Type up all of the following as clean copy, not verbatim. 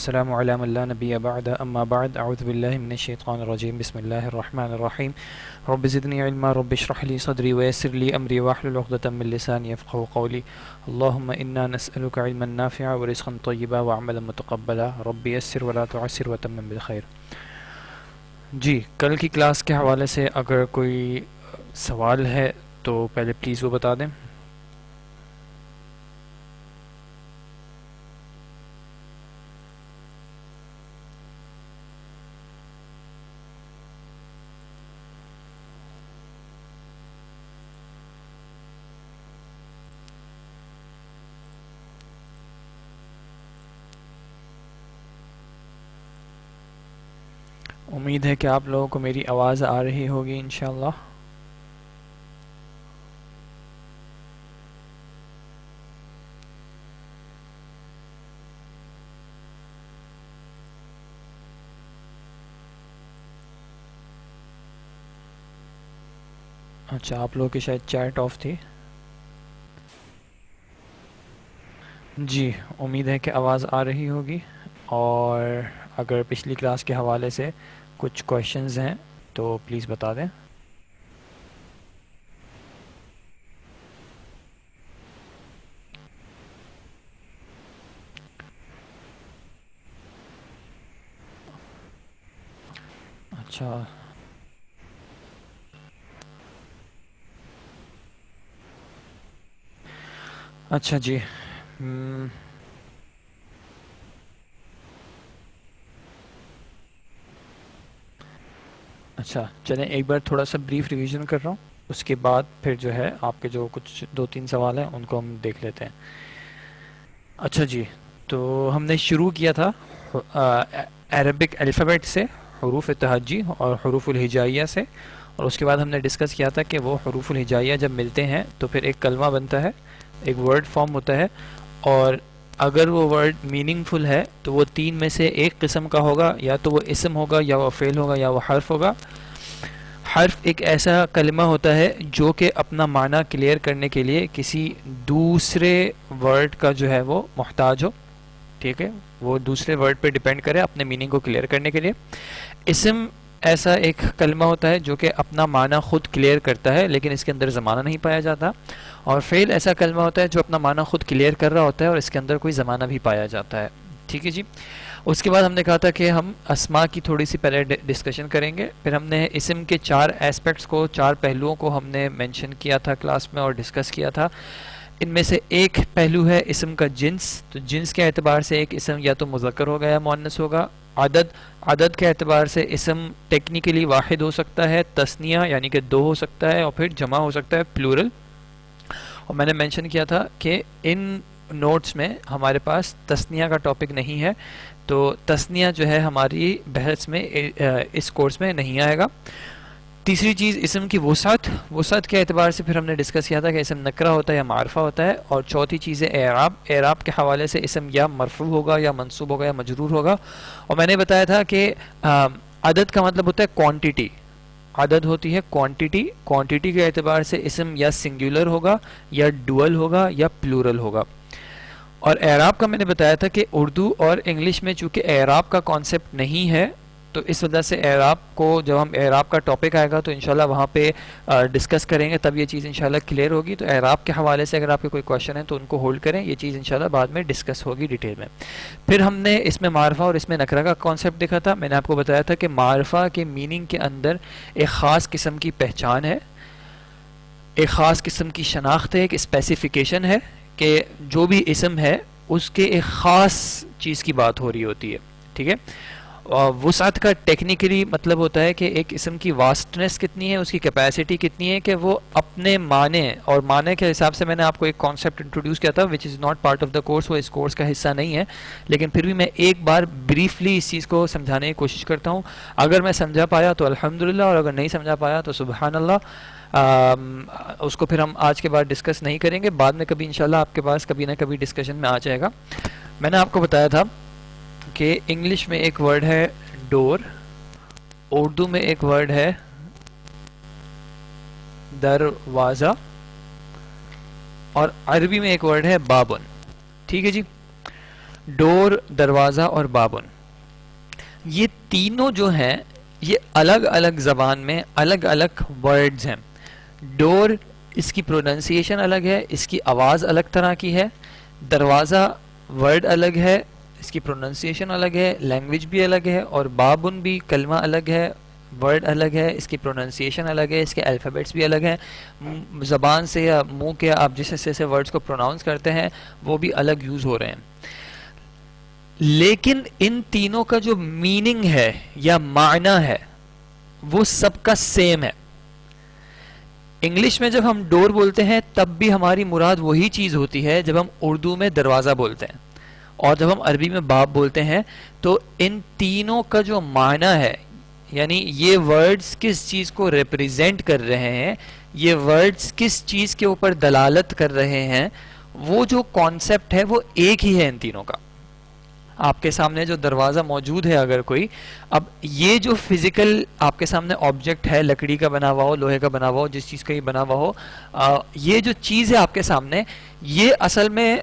السلام علی من لا نبی بعد اما بعد اعوذ باللہ من الشیطان الرجیم بسم اللہ الرحمن الرحیم رب زدنی علما رب اشرح لی صدری ویسر لی امری واحلل عقدۃ من لسانی یفقهوا قولی اللهم انا نسألک علما نافعا ورزقا طیبا وعملا متقبلا رب یسر ولا تعسر وتمم بالخیر۔ جی، کل کی کلاس کے حوالے سے اگر کوئی سوال ہے تو پہلے پلیز وہ بتا دیں۔ امید ہے کہ آپ لوگوں کو میری آواز آ رہی ہوگی انشاءاللہ۔ اچھا، آپ لوگوں کی شاید چیٹ آف تھی۔ جی، امید ہے کہ آواز آ رہی ہوگی، اور اگر پچھلی کلاس کے حوالے سے کچھ کویشچنز ہیں تو پلیز بتا دیں۔ اچھا اچھا جی، اچھا چلیں ایک بار تھوڑا سا بریف ریویژن کر رہا ہوں، اس کے بعد پھر جو ہے آپ کے جو کچھ دو تین سوال ہیں ان کو ہم دیکھ لیتے ہیں۔ اچھا جی، تو ہم نے شروع کیا تھا عربک الفابیٹ سے، حروف تہجی اور حروف الہجائیہ سے، اور اس کے بعد ہم نے ڈسکس کیا تھا کہ وہ حروف الہجائیہ جب ملتے ہیں تو پھر ایک کلمہ بنتا ہے، ایک ورڈ فارم ہوتا ہے، اور اگر وہ ورڈ میننگ فل ہے تو وہ تین میں سے ایک قسم کا ہوگا، یا تو وہ اسم ہوگا، یا وہ فعل ہوگا، یا وہ حرف ہوگا۔ حرف ایک ایسا کلمہ ہوتا ہے جو کہ اپنا معنی کلیئر کرنے کے لیے کسی دوسرے ورڈ کا جو ہے وہ محتاج ہو، ٹھیک ہے، وہ دوسرے ورڈ پہ ڈیپینڈ کرے اپنے میننگ کو کلیئر کرنے کے لیے۔ اسم ایسا ایک کلمہ ہوتا ہے جو کہ اپنا معنی خود کلیئر کرتا ہے لیکن اس کے اندر زمانہ نہیں پایا جاتا، اور فعل ایسا کلمہ ہوتا ہے جو اپنا معنی خود کلیئر کر رہا ہوتا ہے اور اس کے اندر کوئی زمانہ بھی پایا جاتا ہے، ٹھیک ہے جی۔ اس کے بعد ہم نے کہا تھا کہ ہم اسما کی تھوڑی سی پہلے ڈسکشن کریں گے، پھر ہم نے اسم کے چار ایسپیکٹس کو، چار پہلوؤں کو ہم نے مینشن کیا تھا کلاس میں اور ڈسکس کیا تھا۔ ان میں سے ایک پہلو ہے اسم کا جنس، تو جنس کے اعتبار سے ایک اسم یا تو مذکر ہوگا یا مؤنث ہوگا۔ عدد کے اعتبار سے اسم ٹیکنیکلی واحد ہو سکتا ہے، تثنیہ یعنی کہ دو ہو سکتا ہے، اور پھر جمع ہو سکتا ہے، پلورل۔ اور میں نے مینشن کیا تھا کہ ان نوٹس میں ہمارے پاس تثنیہ کا ٹاپک نہیں ہے، تو تثنیہ جو ہے ہماری بحث میں اس کورس میں نہیں آئے گا۔ تیسری چیز اسم کی وسعت کے اعتبار سے پھر ہم نے ڈسکس کیا تھا کہ اسم نکرہ ہوتا ہے یا معرفہ ہوتا ہے، اور چوتھی چیز ہے اعراب کے حوالے سے اسم یا مرفوع ہوگا یا منصوب ہوگا یا مجرور ہوگا۔ اور میں نے بتایا تھا کہ عدد کا مطلب ہوتا ہے کوانٹٹی، عدد ہوتی ہے کوانٹٹی کے اعتبار سے اسم یا سنگولر ہوگا یا ڈوئل ہوگا یا پلورل ہوگا۔ اور اعراب کا میں نے بتایا تھا کہ اردو اور انگلش میں چونکہ اعراب کا کانسیپٹ نہیں ہے، تو اس وجہ سے اعراب کو جب ہم اعراب کا ٹاپک آئے گا تو انشاءاللہ وہاں پہ ڈسکس کریں گے، تب یہ چیز انشاءاللہ کلیئر ہوگی۔ تو اعراب کے حوالے سے اگر آپ کے کوئی کویشچن ہے تو ان کو ہولڈ کریں، یہ چیز انشاءاللہ بعد میں ڈسکس ہوگی ڈیٹیل میں۔ پھر ہم نے اس میں معرفہ اور اس میں نکرہ کا کانسیپٹ دیکھا تھا۔ میں نے آپ کو بتایا تھا کہ معرفہ کے میننگ کے اندر ایک خاص قسم کی پہچان ہے، ایک خاص قسم کی شناخت ہے، ایک اسپیسیفیکیشن ہے کہ جو بھی اسم ہے اس کے ایک خاص چیز کی بات ہو رہی ہوتی ہے، ٹھیک ہے۔ وسعت کا ٹیکنیکلی مطلب ہوتا ہے کہ ایک اسم کی واسٹنس کتنی ہے، اس کی کیپیسٹی کتنی ہے کہ وہ اپنے معنی، اور معنی کے حساب سے میں نے آپ کو ایک کانسیپٹ انٹروڈیوس کیا تھا which is not part of the course, وہ اس کورس کا حصہ نہیں ہے، لیکن پھر بھی میں ایک بار بریفلی اس چیز کو سمجھانے کی کوشش کرتا ہوں۔ اگر میں سمجھا پایا تو الحمدللہ، اور اگر نہیں سمجھا پایا تو سبحان اللہ۔ اس کو پھر ہم آج کے بعد ڈسکس نہیں کریں گے، بعد میں کبھی انشاءاللہ آپ کے پاس کبھی نہ کبھی ڈسکشن میں آ جائے گا۔ میں نے آپ کو بتایا تھا کہ انگلش میں ایک ورڈ ہے ڈور، اردو میں ایک ورڈ ہے دروازہ، اور عربی میں ایک ورڈ ہے بابن، ٹھیک ہے جی۔ ڈور، دروازہ اور بابن، یہ تینوں جو ہیں یہ الگ الگ زبان میں الگ الگ ورڈز ہیں. ڈور اس کی پروننسیشن الگ ہے، اس کی آواز الگ طرح کی ہے. دروازہ ورڈ الگ ہے، اس کی پروننسیشن الگ ہے، لینگویج بھی الگ ہے. اور بابن بھی کلمہ الگ ہے، ورڈ الگ ہے، اس کی پروننسیشن الگ ہے، اس کے الفابیٹس بھی الگ ہیں. زبان سے یا منہ کے آپ جس حصے سے ورڈز کو پروناؤنس کرتے ہیں وہ بھی الگ یوز ہو رہے ہیں. لیکن ان تینوں کا جو میننگ ہے یا معنی ہے وہ سب کا سیم ہے. انگلش میں جب ہم ڈور بولتے ہیں تب بھی ہماری مراد وہی چیز ہوتی ہے جب ہم اردو میں دروازہ بولتے ہیں. اور جب ہم عربی میں باب بولتے ہیں تو ان تینوں کا جو معنی ہے، یعنی یہ ورڈز کس چیز کو ریپریزنٹ کر رہے ہیں، یہ ورڈز کس چیز کے اوپر دلالت کر رہے ہیں، وہ جو کانسیپٹ ہے وہ ایک ہی ہے ان تینوں کا. آپ کے سامنے جو دروازہ موجود ہے اگر کوئی، اب یہ جو فزیکل آپ کے سامنے آبجیکٹ ہے، لکڑی کا بنا ہوا ہو، لوہے کا بنا ہوا ہو، جس چیز کا یہ بنا ہوا ہو، یہ جو چیز ہے آپ کے سامنے، یہ اصل میں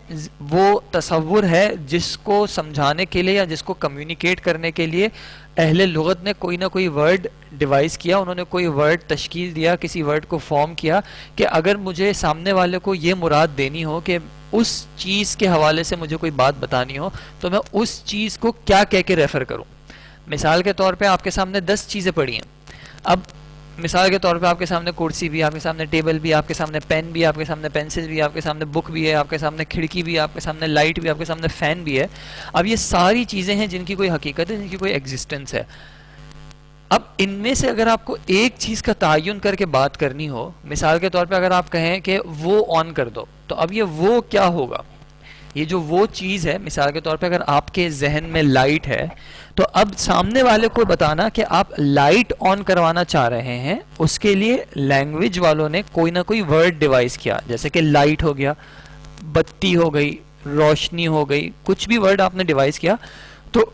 وہ تصور ہے جس کو سمجھانے کے لیے یا جس کو کمیونیکیٹ کرنے کے لیے اہل لغت نے کوئی نہ کوئی ورڈ ڈیوائز کیا، انہوں نے کوئی ورڈ تشکیل دیا، کسی ورڈ کو فارم کیا کہ اگر مجھے سامنے والے کو یہ مراد دینی ہو کہ اس چیز کے حوالے سے مجھے کوئی بات بتانی ہو تو میں اس چیز کو کیا کہہ کے ریفر کروں. مثال کے طور پہ آپ کے سامنے 10 چیزیں پڑی ہیں. اب مثال کے طور پہ آپ کے سامنے کرسی بھی، آپ کے سامنے ٹیبل بھی، آپ کے سامنے پین بھی، آپ کے سامنے پینسل بھی، آپ کے سامنے بک بھی ہے، آپ کے سامنے کھڑکی بھی، آپ کے سامنے لائٹ بھی، آپ کے سامنے فین بھی ہے. اب یہ ساری چیزیں ہیں جن کی کوئی حقیقت ہے، جن کی کوئی ایگزسٹنس ہے. اب ان میں سے اگر آپ کو ایک چیز کا تعین کر کے بات کرنی ہو، مثال کے طور پہ اگر آپ کہیں کہ وہ آن کر دو، تو اب یہ وہ کیا ہوگا؟ یہ جو وہ چیز ہے، مثال کے طور پہ اگر آپ کے ذہن میں لائٹ ہے تو اب سامنے والے کو بتانا کہ آپ لائٹ آن کروانا چاہ رہے ہیں، اس کے لیے لینگویج والوں نے کوئی نہ کوئی ورڈ ڈیوائز کیا، جیسے کہ لائٹ ہو گیا، بتی ہو گئی، روشنی ہو گئی، کچھ بھی ورڈ آپ نے ڈیوائز کیا تو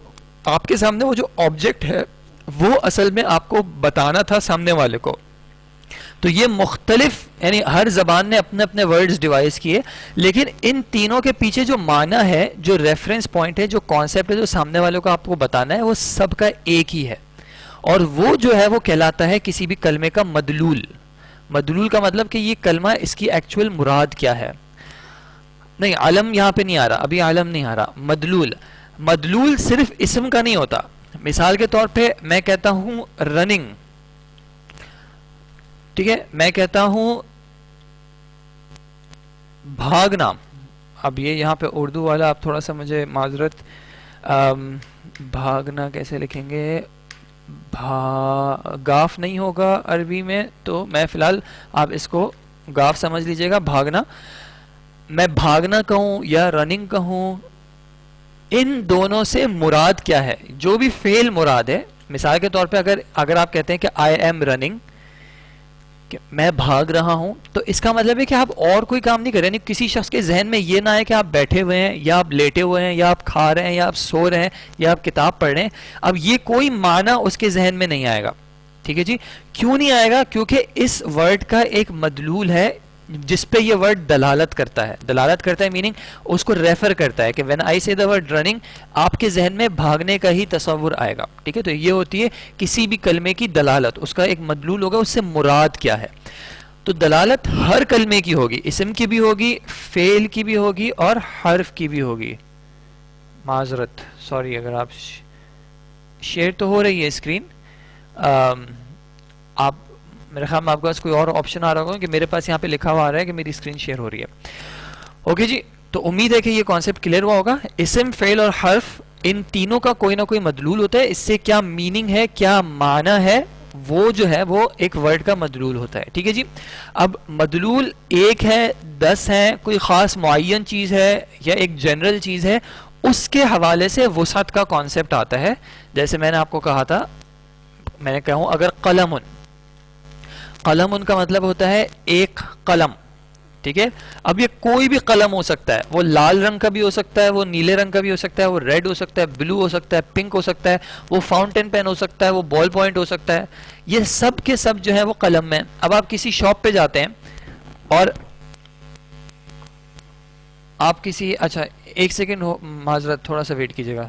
آپ کے سامنے وہ جو آبجیکٹ ہے وہ اصل میں آپ کو بتانا تھا سامنے والے کو. تو یہ مختلف، یعنی ہر زبان نے اپنے اپنے ورڈز ڈیوائز کیے، لیکن ان تینوں کے پیچھے جو معنی ہے، جو ریفرنس پوائنٹ ہے، جو کانسیپٹ ہے، جو سامنے والے کو آپ کو بتانا ہے، وہ سب کا ایک ہی ہے. اور وہ جو ہے وہ کہلاتا ہے کسی بھی کلمے کا مدلول. مدلول کا مطلب کہ یہ کلمہ اس کی ایکچوئل مراد کیا ہے. نہیں، علم یہاں پہ نہیں آ رہا، ابھی علم نہیں آ رہا. مدلول، مدلول صرف اسم کا نہیں ہوتا. مثال کے طور پہ میں کہتا ہوں رننگ، ٹھیک ہے، میں کہتا ہوں بھاگنا. اب یہ یہاں پہ اردو والا آپ تھوڑا سا مجھے معذرت، بھاگنا کیسے لکھیں گے؟ گاف نہیں ہوگا عربی میں، تو میں فی الحال آپ اس کو گاف سمجھ لیجئے گا. بھاگنا، میں بھاگنا کہوں یا رننگ کہوں، ان دونوں سے مراد کیا ہے؟ جو بھی فعل مراد ہے. مثال کے طور پہ اگر آپ کہتے ہیں کہ آئی ایم رننگ، کہ میں بھاگ رہا ہوں، تو اس کا مطلب ہے کہ آپ اور کوئی کام نہیں کر رہے. یعنی کسی شخص کے ذہن میں یہ نہ ہے کہ آپ بیٹھے ہوئے ہیں یا آپ لیٹے ہوئے ہیں یا آپ کھا رہے ہیں یا آپ سو رہے ہیں یا آپ کتاب پڑھ رہے ہیں. اب یہ کوئی معنی اس کے ذہن میں نہیں آئے گا. ٹھیک ہے جی. کیوں نہیں آئے گا؟ کیونکہ اس ورڈ کا ایک مدلول ہے جس پہ یہ ورڈ دلالت کرتا ہے. دلالت کرتا ہے میننگ اس کو ریفر کرتا ہے کہ when I say the word running، آپ کے ذہن میں بھاگنے کا ہی تصور آئے گا. ٹھیک ہے، تو یہ ہوتی ہے کسی بھی کلمے کی دلالت، اس کا ایک مدلول ہوگا، اس سے مراد کیا ہے. تو دلالت ہر کلمے کی ہوگی، اسم کی بھی ہوگی، فعل کی بھی ہوگی اور حرف کی بھی ہوگی. معذرت، سوری، اگر آپ شیئر تو ہو رہی ہے اسکرین، آپ میرے خیال میں آپ کے پاس کوئی اور آپشن آ رہا ہوگا کہ میرے پاس یہاں پہ لکھا ہوا آ رہا ہے کہ میری اسکرین شیئر ہو رہی ہے. اوکے جی، تو امید ہے کہ یہ کانسیپٹ کلیئر ہوا ہوگا. اسم، فعل اور حرف، ان تینوں کا کوئی نہ کوئی مدلول ہوتا ہے. اس سے کیا میننگ ہے، کیا معنی ہے، وہ جو ہے وہ ایک ورڈ کا مدلول ہوتا ہے. ٹھیک ہے جی. اب مدلول ایک ہے، 10 ہے، کوئی خاص معین چیز ہے یا ایک جنرل چیز ہے، اس کے حوالے سے وسعت کا کانسیپٹ آتا ہے. جیسے میں نے آپ کو کہا تھا، میں نے کہوں اگر قلم، قلم ان کا مطلب ہوتا ہے ایک قلم. ٹھیک ہے. اب یہ کوئی بھی قلم ہو سکتا ہے، وہ لال رنگ کا بھی ہو سکتا ہے، وہ نیلے رنگ کا بھی ہو سکتا ہے، وہ ریڈ ہو سکتا ہے، بلو ہو سکتا ہے، پنک ہو سکتا ہے، وہ فاؤنٹین پین ہو سکتا ہے، وہ بال پوائنٹ ہو سکتا ہے. یہ سب کے سب جو ہے وہ قلم میں. اب آپ کسی شاپ پہ جاتے ہیں اور آپ کسی اچھا ایک سیکنڈ معذرت تھوڑا سا ویٹ کیجیے گا.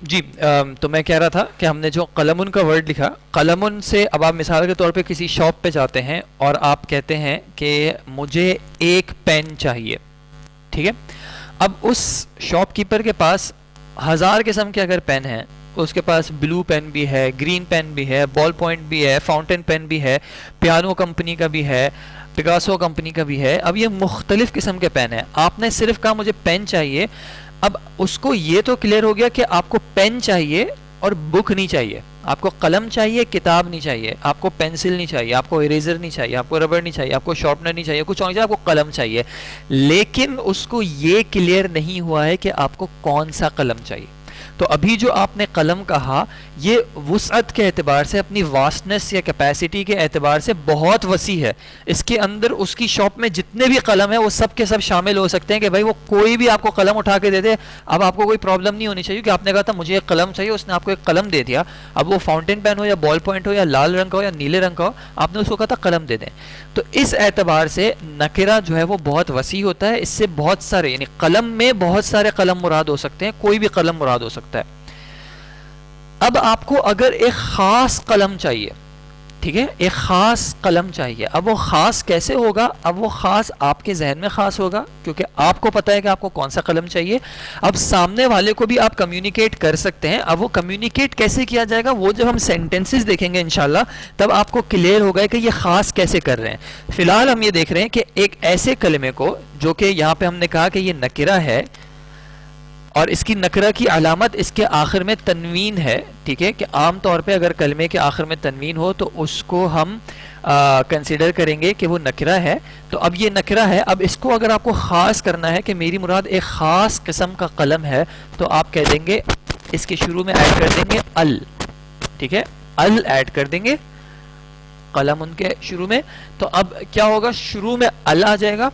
جی تو میں کہہ رہا تھا کہ ہم نے جو قلمن کا ورڈ لکھا، قلمن سے اب آپ مثال کے طور پہ کسی شاپ پہ جاتے ہیں اور آپ کہتے ہیں کہ مجھے ایک پین چاہیے، ٹھیک ہے. اب اس شاپ کیپر کے پاس 1000 قسم کے اگر پین ہیں، اس کے پاس بلو پین بھی ہے، گرین پین بھی ہے، بال پوائنٹ بھی ہے، فاؤنٹین پین بھی ہے، پیانو کمپنی کا بھی ہے، پگاسو کمپنی کا بھی ہے. اب یہ مختلف قسم کے پین ہیں، آپ نے صرف کہا مجھے پین چاہیے. اب اس کو یہ تو کلیئر ہو گیا کہ آپ کو پین چاہیے اور بک نہیں چاہیے. آپ کو قلم چاہیے، کتاب نہیں چاہیے، آپ کو پینسل نہیں چاہیے، آپ کو اریزر نہیں چاہیے، آپ کو ربڑ نہیں چاہیے، آپ کو شارپنر نہیں چاہیے، کچھ اور نہیں چاہیے، آپ کو قلم چاہیے. لیکن اس کو یہ کلیئر نہیں ہوا ہے کہ آپ کو کون سا قلم چاہیے. تو ابھی جو آپ نے قلم کہا یہ وسعت کے اعتبار سے، اپنی واسٹنس یا کیپیسٹی کے اعتبار سے بہت وسیع ہے. اس کے اندر اس کی شاپ میں جتنے بھی قلم ہیں وہ سب کے سب شامل ہو سکتے ہیں کہ بھائی وہ کوئی بھی آپ کو قلم اٹھا کے دے دے. اب آپ کو کوئی پرابلم نہیں ہونی چاہیے کہ آپ نے کہا تھا مجھے ایک قلم چاہیے، اس نے آپ کو ایک قلم دے دیا. اب وہ فاؤنٹین پین ہو یا بال پوائنٹ ہو یا لال رنگ کا ہو یا نیلے رنگ کا ہو، آپ نے اس کو کہا تھا قلم دے دیں. تو اس اعتبار سے نکرہ جو ہے وہ بہت وسیع ہوتا ہے. اس سے بہت سارے یعنی قلم میں بہت سارے قلم مراد ہو سکتے ہیں، کوئی بھی قلم مراد ہو سکتا ہے. اب آپ کو اگر ایک خاص قلم چاہیے، ٹھیک ہے، ایک خاص قلم چاہیے. اب وہ خاص کیسے ہوگا؟ اب وہ خاص آپ کے ذہن میں خاص ہوگا کیونکہ آپ کو پتہ ہے کہ آپ کو کون سا قلم چاہیے. اب سامنے والے کو بھی آپ کمیونیکیٹ کر سکتے ہیں. اب وہ کمیونیکیٹ کیسے کیا جائے گا وہ جب ہم سینٹنسز دیکھیں گے انشاءاللہ تب آپ کو کلیئر ہوگا کہ یہ خاص کیسے کر رہے ہیں. فی الحال ہم یہ دیکھ رہے ہیں کہ ایک ایسے کلمے کو جو کہ یہاں پہ ہم نے کہا کہ یہ نکرہ ہے اور اس کی نکرہ کی علامت اس کے آخر میں تنوین ہے، ٹھیک ہے، کہ عام طور پہ اگر کلمے کے آخر میں تنوین ہو تو اس کو ہم کنسیڈر کریں گے کہ وہ نکرہ ہے. تو اب یہ نکرہ ہے. اب اس کو اگر آپ کو خاص کرنا ہے کہ میری مراد ایک خاص قسم کا قلم ہے تو آپ کہہ دیں گے اس کے شروع میں ایڈ کر دیں گے ال، ٹھیک ہے، ال ایڈ کر دیں گے قلم ان کے شروع میں. تو اب کیا ہوگا؟ شروع میں ال آ جائے گا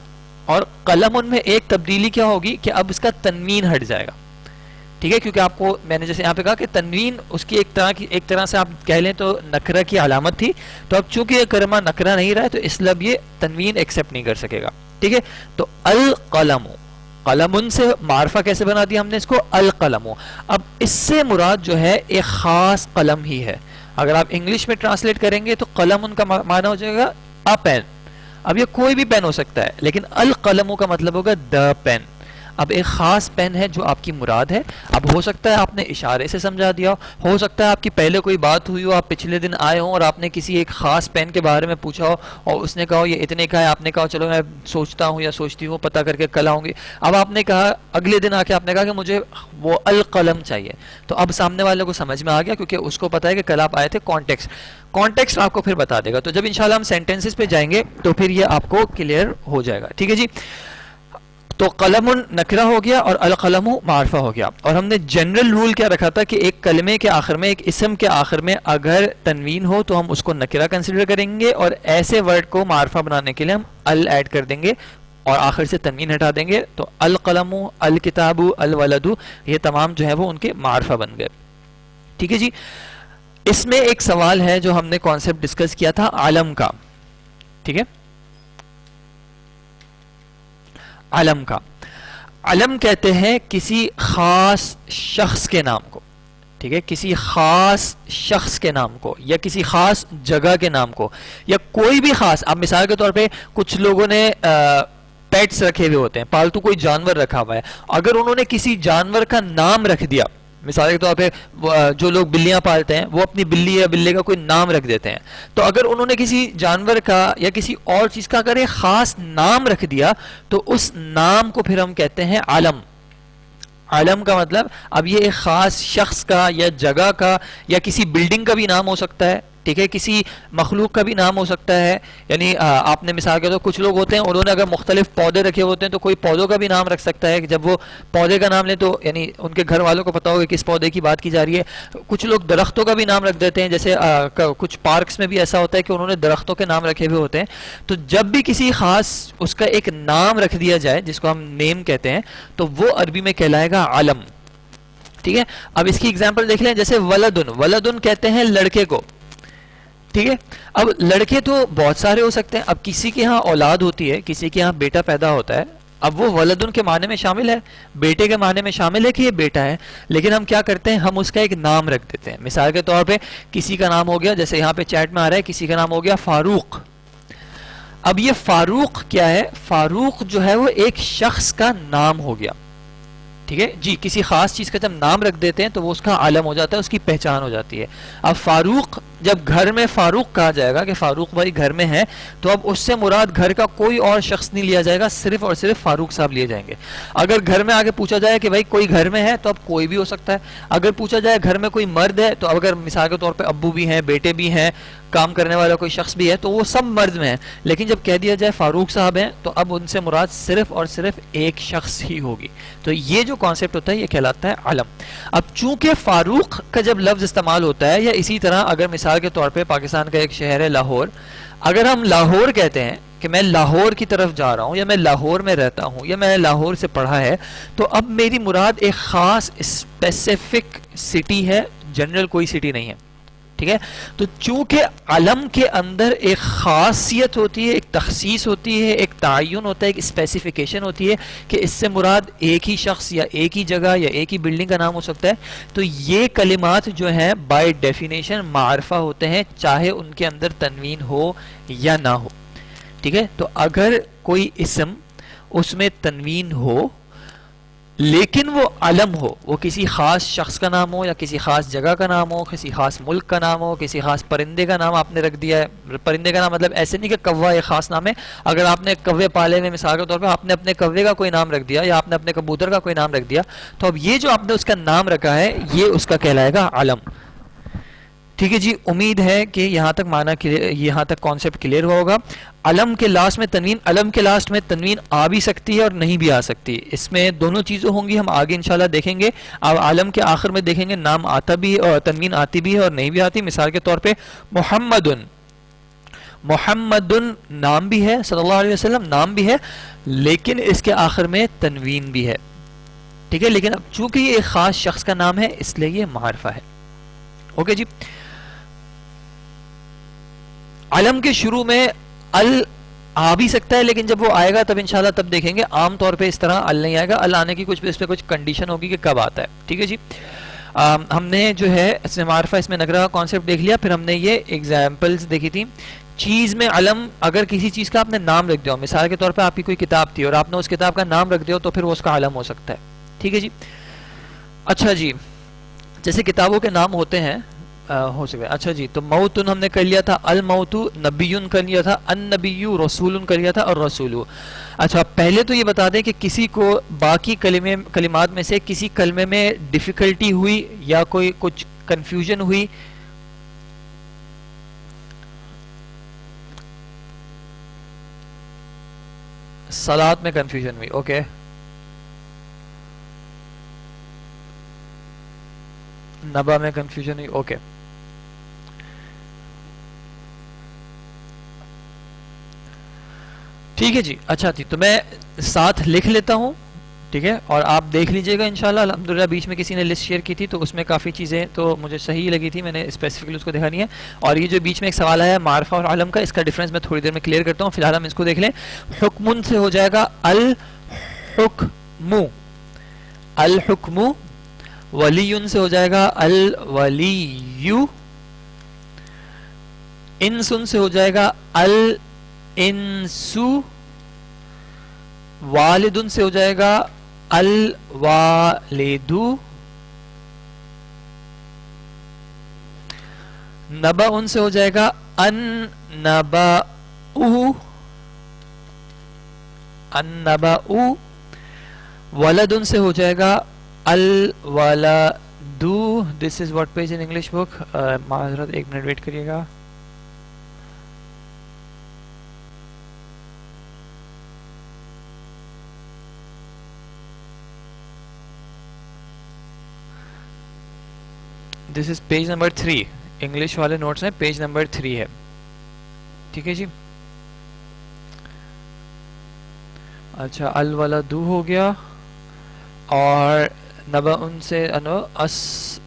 اور قلم ان میں ایک تبدیلی کیا ہوگی کہ اب اس کا تنوین ہٹ جائے گا، ٹھیک ہے، کیونکہ آپ کو میں نے جیسے یہاں پہ کہا کہ تنوین اس کی ایک طرح سے آپ کہہ لیں تو نکرہ کی علامت تھی. تو اب چونکہ یہ کلمہ نکرہ نہیں رہا ہے تو اس لیے اب یہ تنوین ایکسیپٹ نہیں کر سکے گا، ٹھیک ہے. تو القلم، قلم سے معرفہ کیسے بنا دیا ہم نے اس کو؟ القلم. اب اس سے مراد جو ہے ایک خاص قلم ہی ہے. اگر آپ انگلش میں ٹرانسلیٹ کریں گے تو قلم ان کا معنی ہو جائے گا ا پین. اب یہ کوئی بھی پین ہو سکتا ہے لیکن القلم کا مطلب ہوگا دا پین. اب ایک خاص پین ہے جو آپ کی مراد ہے. اب ہو سکتا ہے آپ نے اشارے سے سمجھا دیا ہو سکتا ہے آپ کی پہلے کوئی بات ہوئی ہو، آپ پچھلے دن آئے ہوں اور آپ نے کسی ایک خاص پین کے بارے میں پوچھا ہو اور اس نے کہا یہ اتنے کا ہے، آپ نے کہا چلو میں سوچتا ہوں یا سوچتی ہوں پتہ کر کے کل آؤں گی. اب آپ نے کہا اگلے دن آ کے آپ نے کہا کہ مجھے وہ القلم چاہیے. تو اب سامنے والے کو سمجھ میں آ گیا کیونکہ اس کو پتا ہے کہ کل آپ آئے تھے. کانٹیکسٹ آپ کو پھر بتا دے گا. تو جب انشاءاللہ ہم سینٹنسز پہ جائیں گے تو پھر یہ آپ کو کلیئر ہو جائے گا، ٹھیک ہے جی. تو قلم نکرہ ہو گیا اور القلم معرفہ ہو گیا. اور ہم نے جنرل رول کیا رکھا تھا کہ ایک کلمے کے آخر میں، ایک اسم کے آخر میں اگر تنوین ہو تو ہم اس کو نکرہ کنسیڈر کریں گے اور ایسے ورڈ کو معرفہ بنانے کے لیے ہم ال ایڈ کر دیں گے اور آخر سے تنوین ہٹا دیں گے. تو القلم، الکتاب، الولد یہ تمام جو ہے وہ ان کے معرفہ بن گئے، ٹھیک ہے جی. اس میں ایک سوال ہے جو ہم نے کانسیپٹ ڈسکس کیا تھا عالم کا، ٹھیک ہے. علم کا. علم کہتے ہیں کسی خاص شخص کے نام کو. ٹھیک ہے, کسی خاص شخص کے نام کو یا کسی خاص جگہ کے نام کو, یا کوئی بھی خاص. اب مثال کے طور پہ کچھ لوگوں نے پیٹس رکھے ہوئے ہوتے ہیں, پالتو کوئی جانور رکھا ہوا ہے, اگر انہوں نے کسی جانور کا نام رکھ دیا, مثال کے طور پہ جو لوگ بلیاں پالتے ہیں وہ اپنی بلی یا بلے کا کوئی نام رکھ دیتے ہیں, تو اگر انہوں نے کسی جانور کا یا کسی اور چیز کا اگر ایک خاص نام رکھ دیا تو اس نام کو پھر ہم کہتے ہیں علم. علم کا مطلب اب یہ ایک خاص شخص کا یا جگہ کا یا کسی بلڈنگ کا بھی نام ہو سکتا ہے. ٹھیک ہے, کسی مخلوق کا بھی نام ہو سکتا ہے. یعنی آپ نے مثال کے طور کچھ لوگ ہوتے ہیں انہوں نے اگر مختلف پودے رکھے ہوتے ہیں تو کوئی پودوں کا بھی نام رکھ سکتا ہے, کہ جب وہ پودے کا نام لیں تو یعنی ان کے گھر والوں کو پتا ہوگا کس پودے کی بات کی جا رہی ہے. کچھ لوگ درختوں کا بھی نام رکھ دیتے ہیں, جیسے کچھ پارکس میں بھی ایسا ہوتا ہے کہ انہوں نے درختوں کے نام رکھے ہوئے ہوتے ہیں. تو جب بھی کسی خاص اس کا ایک نام رکھ دیا جائے جس کو ہم نیم کہتے ہیں تو وہ عربی میں کہلائے گا علم. ٹھیک ہے, اب اس کی ایگزامپل دیکھ لیں, جیسے ولدن. ولدن کہتے ہیں لڑکے کو. ٹھیک ہے, اب لڑکے تو بہت سارے ہو سکتے ہیں. اب کسی کے ہاں اولاد ہوتی ہے, کسی کے ہاں بیٹا پیدا ہوتا ہے, اب وہ ولدن کے معنی میں شامل ہے, بیٹے کے معنی میں شامل ہے کہ یہ بیٹا ہے, لیکن ہم کیا کرتے ہیں, ہم اس کا ایک نام رکھ دیتے ہیں. مثال کے طور پہ کسی کا نام ہو گیا, جیسے یہاں پہ چیٹ میں آ رہا ہے, کسی کا نام ہو گیا فاروق. اب یہ فاروق کیا ہے, فاروق جو ہے وہ ایک شخص کا نام ہو گیا. ٹھیک ہے جی, کسی خاص چیز کا جب نام رکھ دیتے ہیں تو وہ اس کا علم ہو جاتا ہے, اس کی پہچان ہو جاتی ہے. اب فاروق جب گھر میں فاروق کہا جائے گا کہ فاروق بھائی گھر میں ہے, تو اب اس سے مراد گھر کا کوئی اور شخص نہیں لیا جائے گا, صرف اور صرف فاروق صاحب لیے جائیں گے. اگر گھر میں آگے پوچھا جائے کہ بھائی کوئی گھر میں ہے تو اب کوئی بھی ہو سکتا ہے. اگر پوچھا جائے گھر میں کوئی مرد ہے, تو اگر مثال کے طور پہ ابو بھی ہیں, بیٹے بھی ہیں, کام کرنے والا کوئی شخص بھی ہے, تو وہ سب مرد میں ہیں. لیکن جب کہہ دیا جائے فاروق صاحب ہیں تو اب ان سے مراد صرف اور صرف ایک شخص ہی ہوگی. تو یہ جو کانسیپٹ ہوتا ہے یہ کہلاتا ہے علم. اب چونکہ فاروق کا جب لفظ استعمال ہوتا ہے, یا اسی طرح اگر مثال کے طور پہ پاکستان کا ایک شہر ہے لاہور, اگر ہم لاہور کہتے ہیں کہ میں لاہور کی طرف جا رہا ہوں, یا میں لاہور میں رہتا ہوں, یا میں نے لاہور سے پڑھا ہے, تو اب میری مراد ایک خاص اسپیسیفک سٹی ہے, جنرل کوئی سٹی نہیں ہے. ٹھیک ہے, تو چونکہ علم کے اندر ایک خاصیت ہوتی ہے, ایک تخصیص ہوتی ہے, ایک تعین ہوتا ہے, ایک اسپیسیفیکیشن ہوتی ہے کہ اس سے مراد ایک ہی شخص یا ایک ہی جگہ یا ایک ہی بلڈنگ کا نام ہو سکتا ہے, تو یہ کلمات جو ہیں بائی ڈیفینیشن معرفہ ہوتے ہیں, چاہے ان کے اندر تنوین ہو یا نہ ہو. ٹھیک ہے, تو اگر کوئی اسم اس میں تنوین ہو لیکن وہ علم ہو, وہ کسی خاص شخص کا نام ہو, یا کسی خاص جگہ کا نام ہو, کسی خاص ملک کا نام ہو, کسی خاص پرندے کا نام آپ نے رکھ دیا ہے. پرندے کا نام مطلب ایسے نہیں کہ کوا ایک خاص نام ہے, اگر آپ نے کوے پالے ہوئے, مثال کے طور پہ آپ نے اپنے کوے کا کوئی نام رکھ دیا, یا آپ نے اپنے کبوتر کا کوئی نام رکھ دیا, تو اب یہ جو آپ نے اس کا نام رکھا ہے یہ اس کا کہلائے گا علم. ٹھیک ہے جی, امید ہے کہ یہاں تک معنی یہاں تک کانسیپٹ کلیئر ہوا ہوگا. علم کے لاسٹ میں تنوین, علم کے لاسٹ میں تنوین آ بھی سکتی ہے اور نہیں بھی آ سکتی, اس میں دونوں چیزیں ہوں گی, ہم آگے انشاءاللہ دیکھیں گے. اب علم کے آخر میں دیکھیں گے نام آتا بھی اور تنوین آتی بھی ہے اور نہیں بھی آتی. مثال کے طور پہ محمدن, محمدن نام بھی ہے, صلی اللہ علیہ وسلم نام بھی ہے, لیکن اس کے آخر میں تنوین بھی ہے. ٹھیک ہے, لیکن اب چونکہ یہ ایک خاص شخص کا نام ہے اس لیے یہ معرفہ ہے. اوکے جی, علم کے شروع میں ال آ بھی سکتا ہے, لیکن جب وہ آئے گا تب انشاءاللہ تب دیکھیں گے. عام طور پہ اس طرح ال نہیں آئے گا, ال آنے کی کچھ اس پہ کچھ کنڈیشن ہوگی کہ کب آتا ہے. ٹھیک ہے جی, ہم نے جو ہے اس میں معرفہ اس میں نکرہ کا کانسیپٹ دیکھ لیا. پھر ہم نے یہ ایگزامپلز دیکھی تھی. چیز میں علم, اگر کسی چیز کا آپ نے نام رکھ دیا ہو, مثال کے طور پہ آپ کی کوئی کتاب تھی اور آپ نے اس کتاب کا نام رکھ دیا ہو, تو پھر وہ اس کا علم ہو سکتا ہے. ٹھیک ہے جی, اچھا جی, جیسے کتابوں کے نام ہوتے ہیں ہو سکتا ہے. اچھا جی, تو موتن ہم نے کر لیا تھا, الموت نبیون کر لیا تھا, النبی رسول کر لیا تھا, اور رسول. اچھا, پہلے تو یہ بتا دیں کہ کسی کو باقی کلمات میں سے کسی کلمے میں ڈیفیکلٹی ہوئی یا کوئی کچھ کنفیوژن ہوئی؟ صلات میں کنفیوژن ہوئی, اوکے. نبا میں کنفیوژن ہوئی, اوکے. ٹھیک ہے جی, اچھا جی, تو میں ساتھ لکھ لیتا ہوں. ٹھیک ہے, اور آپ دیکھ لیجئے گا انشاءاللہ. الحمدللہ بیچ میں کسی نے لسٹ شیئر کی تھی تو اس میں کافی چیزیں تو مجھے صحیح لگی تھی, میں نے اسپیسیفکلی اس کو دیکھا نہیں ہے. اور یہ جو بیچ میں ایک سوال آیا ہے معرفہ اور علم کا, اس کا ڈیفرنس میں تھوڑی دیر میں کلیئر کرتا ہوں. فی الحال ہم اس کو دیکھ لیں. حکمن سے ہو جائے گا الحکم، الحکم، ولی سے ہو جائے گا الولی، انس سے ہو جائے گا الانس، والد سے ہو جائے گا الوالد، نبا سے ہو جائے گا النبا، النبا، ولد سے ہو جائے گا الولد. This is what page in English book. معذرت ایک منٹ ویٹ کریے گا. This is page number 3. English والے نوٹس ہیں پیج نمبر 3 ہے. ٹھیک ہے جی. اچھا الولد ہو گیا اور نبا ان سے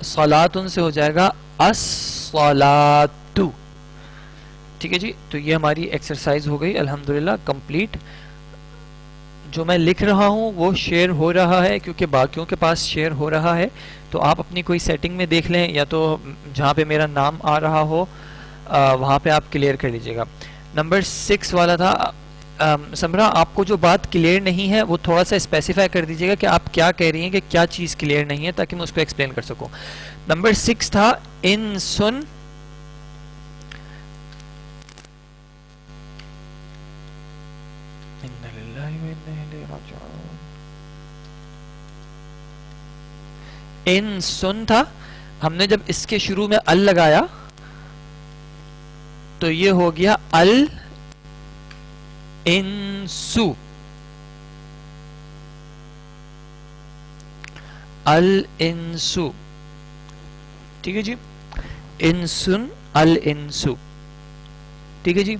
صلات ان سے ہو جائے گا الصلاۃ. ٹھیک ہے جی. تو یہ ہماری ایکسرسائز ہو گئی الحمدللہ کمپلیٹ. جو میں لکھ رہا ہوں وہ شیئر ہو رہا ہے کیونکہ باقیوں کے پاس شیئر ہو رہا ہے. تو آپ اپنی کوئی سیٹنگ میں دیکھ لیں یا تو جہاں پہ میرا نام آ رہا ہو وہاں پہ آپ کلیئر کر لیجئے گا. نمبر 6 والا تھا سمرا. آپ کو جو بات کلیئر نہیں ہے وہ تھوڑا سا اسپیسیفائی کر دیجئے گا کہ آپ کیا کہہ رہی ہیں کہ کیا چیز کلیئر نہیں ہے تاکہ میں اس کو ایکسپلین کر سکوں. نمبر 6 تھا انسن. انسن تھا. ہم نے جب اس کے شروع میں ال لگایا تو یہ ہو گیا ال انسو. الانسو. ٹھیک ہے جی. انسن الانسو. ٹھیک ہے جی.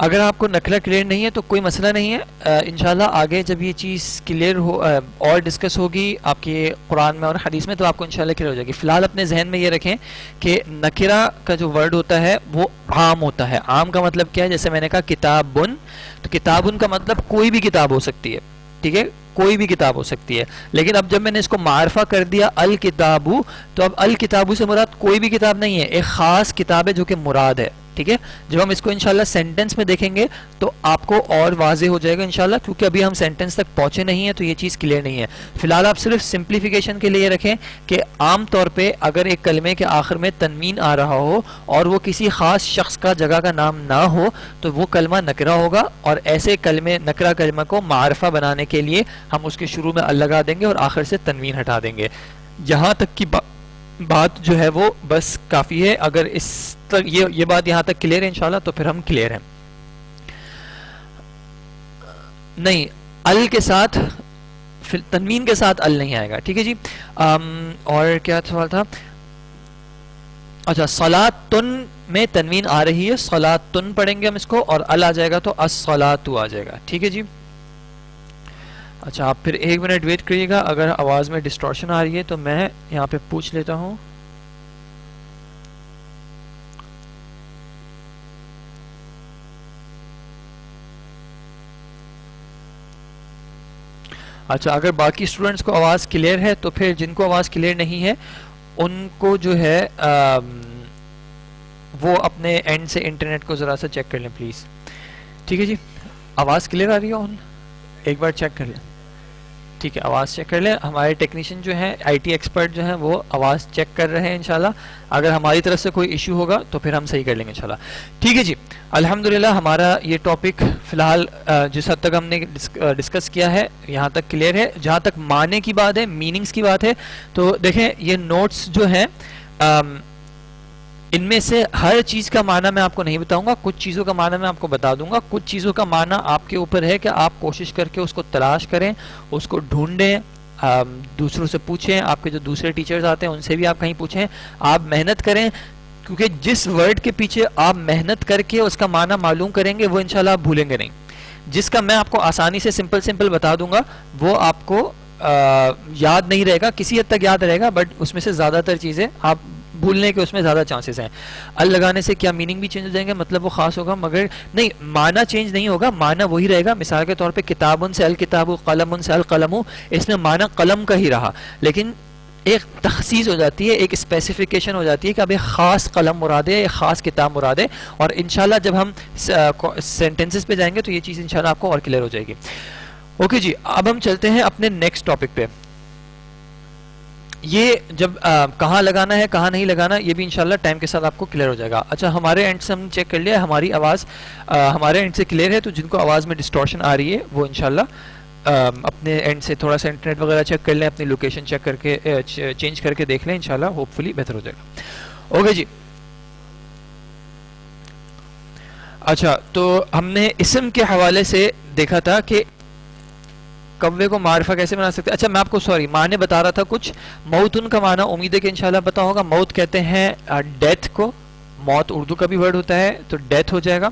اگر آپ کو نقلہ کلیئر نہیں ہے تو کوئی مسئلہ نہیں ہے. انشاءاللہ آگے جب یہ چیز کلیئر ہو اور ڈسکس ہوگی آپ کے قرآن میں اور حدیث میں تو آپ کو انشاءاللہ کلیئر ہو جائے گی. فی الحال اپنے ذہن میں یہ رکھیں کہ نکرہ کا جو ورڈ ہوتا ہے وہ عام ہوتا ہے. عام کا مطلب کیا ہے؟ جیسے میں نے کہا کتابن, تو کتابن کا مطلب کوئی بھی کتاب ہو سکتی ہے. ٹھیک ہے, کوئی بھی کتاب ہو سکتی ہے. لیکن اب جب میں نے اس کو معرفہ کر دیا الکتابو, تو اب الکتابو سے مراد کوئی بھی کتاب نہیں ہے, ایک خاص کتاب ہے جو کہ مراد ہے. ٹھیک ہے. جب ہم اس کو انشاءاللہ سینٹنس میں دیکھیں گے تو آپ کو اور واضح ہو جائے گا انشاءاللہ, کیونکہ ابھی ہم سینٹنس تک پہنچے نہیں ہیں تو یہ چیز کلیئر نہیں ہے. فی الحال آپ صرف سمپلیفیکیشن کے لیے رکھیں کہ عام طور پہ اگر ایک کلمے کے آخر میں تنوین آ رہا ہو اور وہ کسی خاص شخص کا جگہ کا نام نہ ہو تو وہ کلمہ نکرہ ہوگا, اور ایسے کلمے نکرہ کلمہ کو معرفہ بنانے کے لیے ہم اس کے شروع میں ال لگا دیں گے اور آخر سے تنوین ہٹا دیں گے. یہاں تک کی بات جو ہے وہ بس کافی ہے. اگر اس تک یہ بات یہاں تک کلیئر ہے انشاءاللہ تو پھر ہم کلیئر ہیں. نہیں, ال کے ساتھ تنوین کے ساتھ ال نہیں آئے گا. ٹھیک ہے جی. اور کیا سوال تھا؟ اچھا صلاتن میں تنوین آ رہی ہے, صلاتن پڑھیں گے ہم اس کو, اور ال آ جائے گا تو الصلاۃ آ جائے گا. ٹھیک ہے جی. اچھا آپ پھر ایک منٹ ویٹ کریے گا. اگر آواز میں ڈسٹورشن آ رہی ہے تو میں یہاں پہ پوچھ لیتا ہوں. اچھا اگر باقی اسٹوڈنٹس کو آواز کلیئر ہے تو پھر جن کو آواز کلیئر نہیں ہے ان کو جو ہے وہ اپنے اینڈ سے انٹرنیٹ کو ذرا سا چیک کر لیں پلیز. ٹھیک ہے جی. آواز کلیئر آ رہی ہے؟ ایک بار چیک کر لیں. ٹھیک ہے, آواز چیک کر لیں. ہمارے ٹیکنیشین جو ہیں آئی ٹی ایکسپرٹ جو ہیں وہ آواز چیک کر رہے ہیں انشاءاللہ. اگر ہماری طرف سے کوئی ایشو ہوگا تو پھر ہم صحیح کر لیں گے انشاءاللہ. ٹھیک ہے جی. الحمدللہ ہمارا یہ ٹاپک فی الحال جس حد تک ہم نے ڈسکس کیا ہے یہاں تک کلیئر ہے. جہاں تک معنی کی بات ہے, میننگز کی بات ہے, تو دیکھیں یہ نوٹس جو ہیں ان میں سے ہر چیز کا معنی میں آپ کو نہیں بتاؤں گا. کچھ چیزوں کا معنی میں آپ کو بتا دوں گا. کچھ چیزوں کا معنی آپ کے اوپر ہے کہ آپ کوشش کر کے اس کو تلاش کریں, اس کو ڈھونڈیں, دوسروں سے پوچھیں. آپ کے جو دوسرے ٹیچرز آتے ہیں ان سے بھی آپ کہیں پوچھیں. آپ محنت کریں, کیونکہ جس ورڈ کے پیچھے آپ محنت کر کے اس کا معنی معلوم کریں گے وہ انشاءاللہ آپ بھولیں گے نہیں. جس کا میں آپ کو آسانی سے سمپل بتا دوں گا وہ آپ کو یاد نہیں رہے گا. کسی حد تک یاد رہے گا بٹ اس میں سے زیادہ تر چیزیں آپ بھولنے کے اس میں زیادہ چانسز ہیں. ال لگانے سے کیا میننگ بھی چینج ہو جائیں گے, مطلب وہ خاص ہوگا, مگر نہیں, معنی چینج نہیں ہوگا, معنی وہی رہے گا. مثال کے طور پہ کتابن سے الکتاب, قلم سے القلم, اس میں معنی قلم کا ہی رہا, لیکن ایک تخصیص ہو جاتی ہے, ایک اسپیسیفیکیشن ہو جاتی ہے کہ اب ایک خاص قلم مراد ہے, ایک خاص کتاب مراد ہے. اور انشاءاللہ جب ہم سینٹنسز پہ جائیں گے تو یہ چیز انشاءاللہ آپ کو اور کلیئر ہو جائے گی. اوکے جی, اب ہم چلتے ہیں اپنے نیکسٹ ٹاپک پہ. یہ جب کہاں لگانا ہے کہاں نہیں لگانا, یہ بھی انشاءاللہ ٹائم کے ساتھ آپ کو کلیئر ہو جائے گا. اچھا, ہمارے اینڈ سے ہم چیک کر لیا, ہماری آواز ہمارے اینڈ سے کلیئر ہے, تو جن کو آواز میں ڈسٹورشن آ رہی ہے وہ انشاءاللہ اپنے اینڈ سے تھوڑا سا انٹرنیٹ وغیرہ چیک کر لیں, اپنی لوکیشن چیک کر کے چینج کر کے دیکھ لیں, انشاءاللہ ہوپ فلی بہتر ہو جائے گا. اوکے جی. اچھا, تو ہم نے اسم کے حوالے سے دیکھا تھا کہ کوے کو معرفہ کیسے بنا سکتے ہیں. اچھا, میں آپ کو معنی بتا رہا تھا کچھ. موتن کا معنی امید ہے کہ انشاءاللہ پتا ہوگا. موت کہتے ہیں ڈیتھ کو, موت اردو کا بھی ورڈ ہوتا ہے, تو ڈیتھ ہو جائے گا.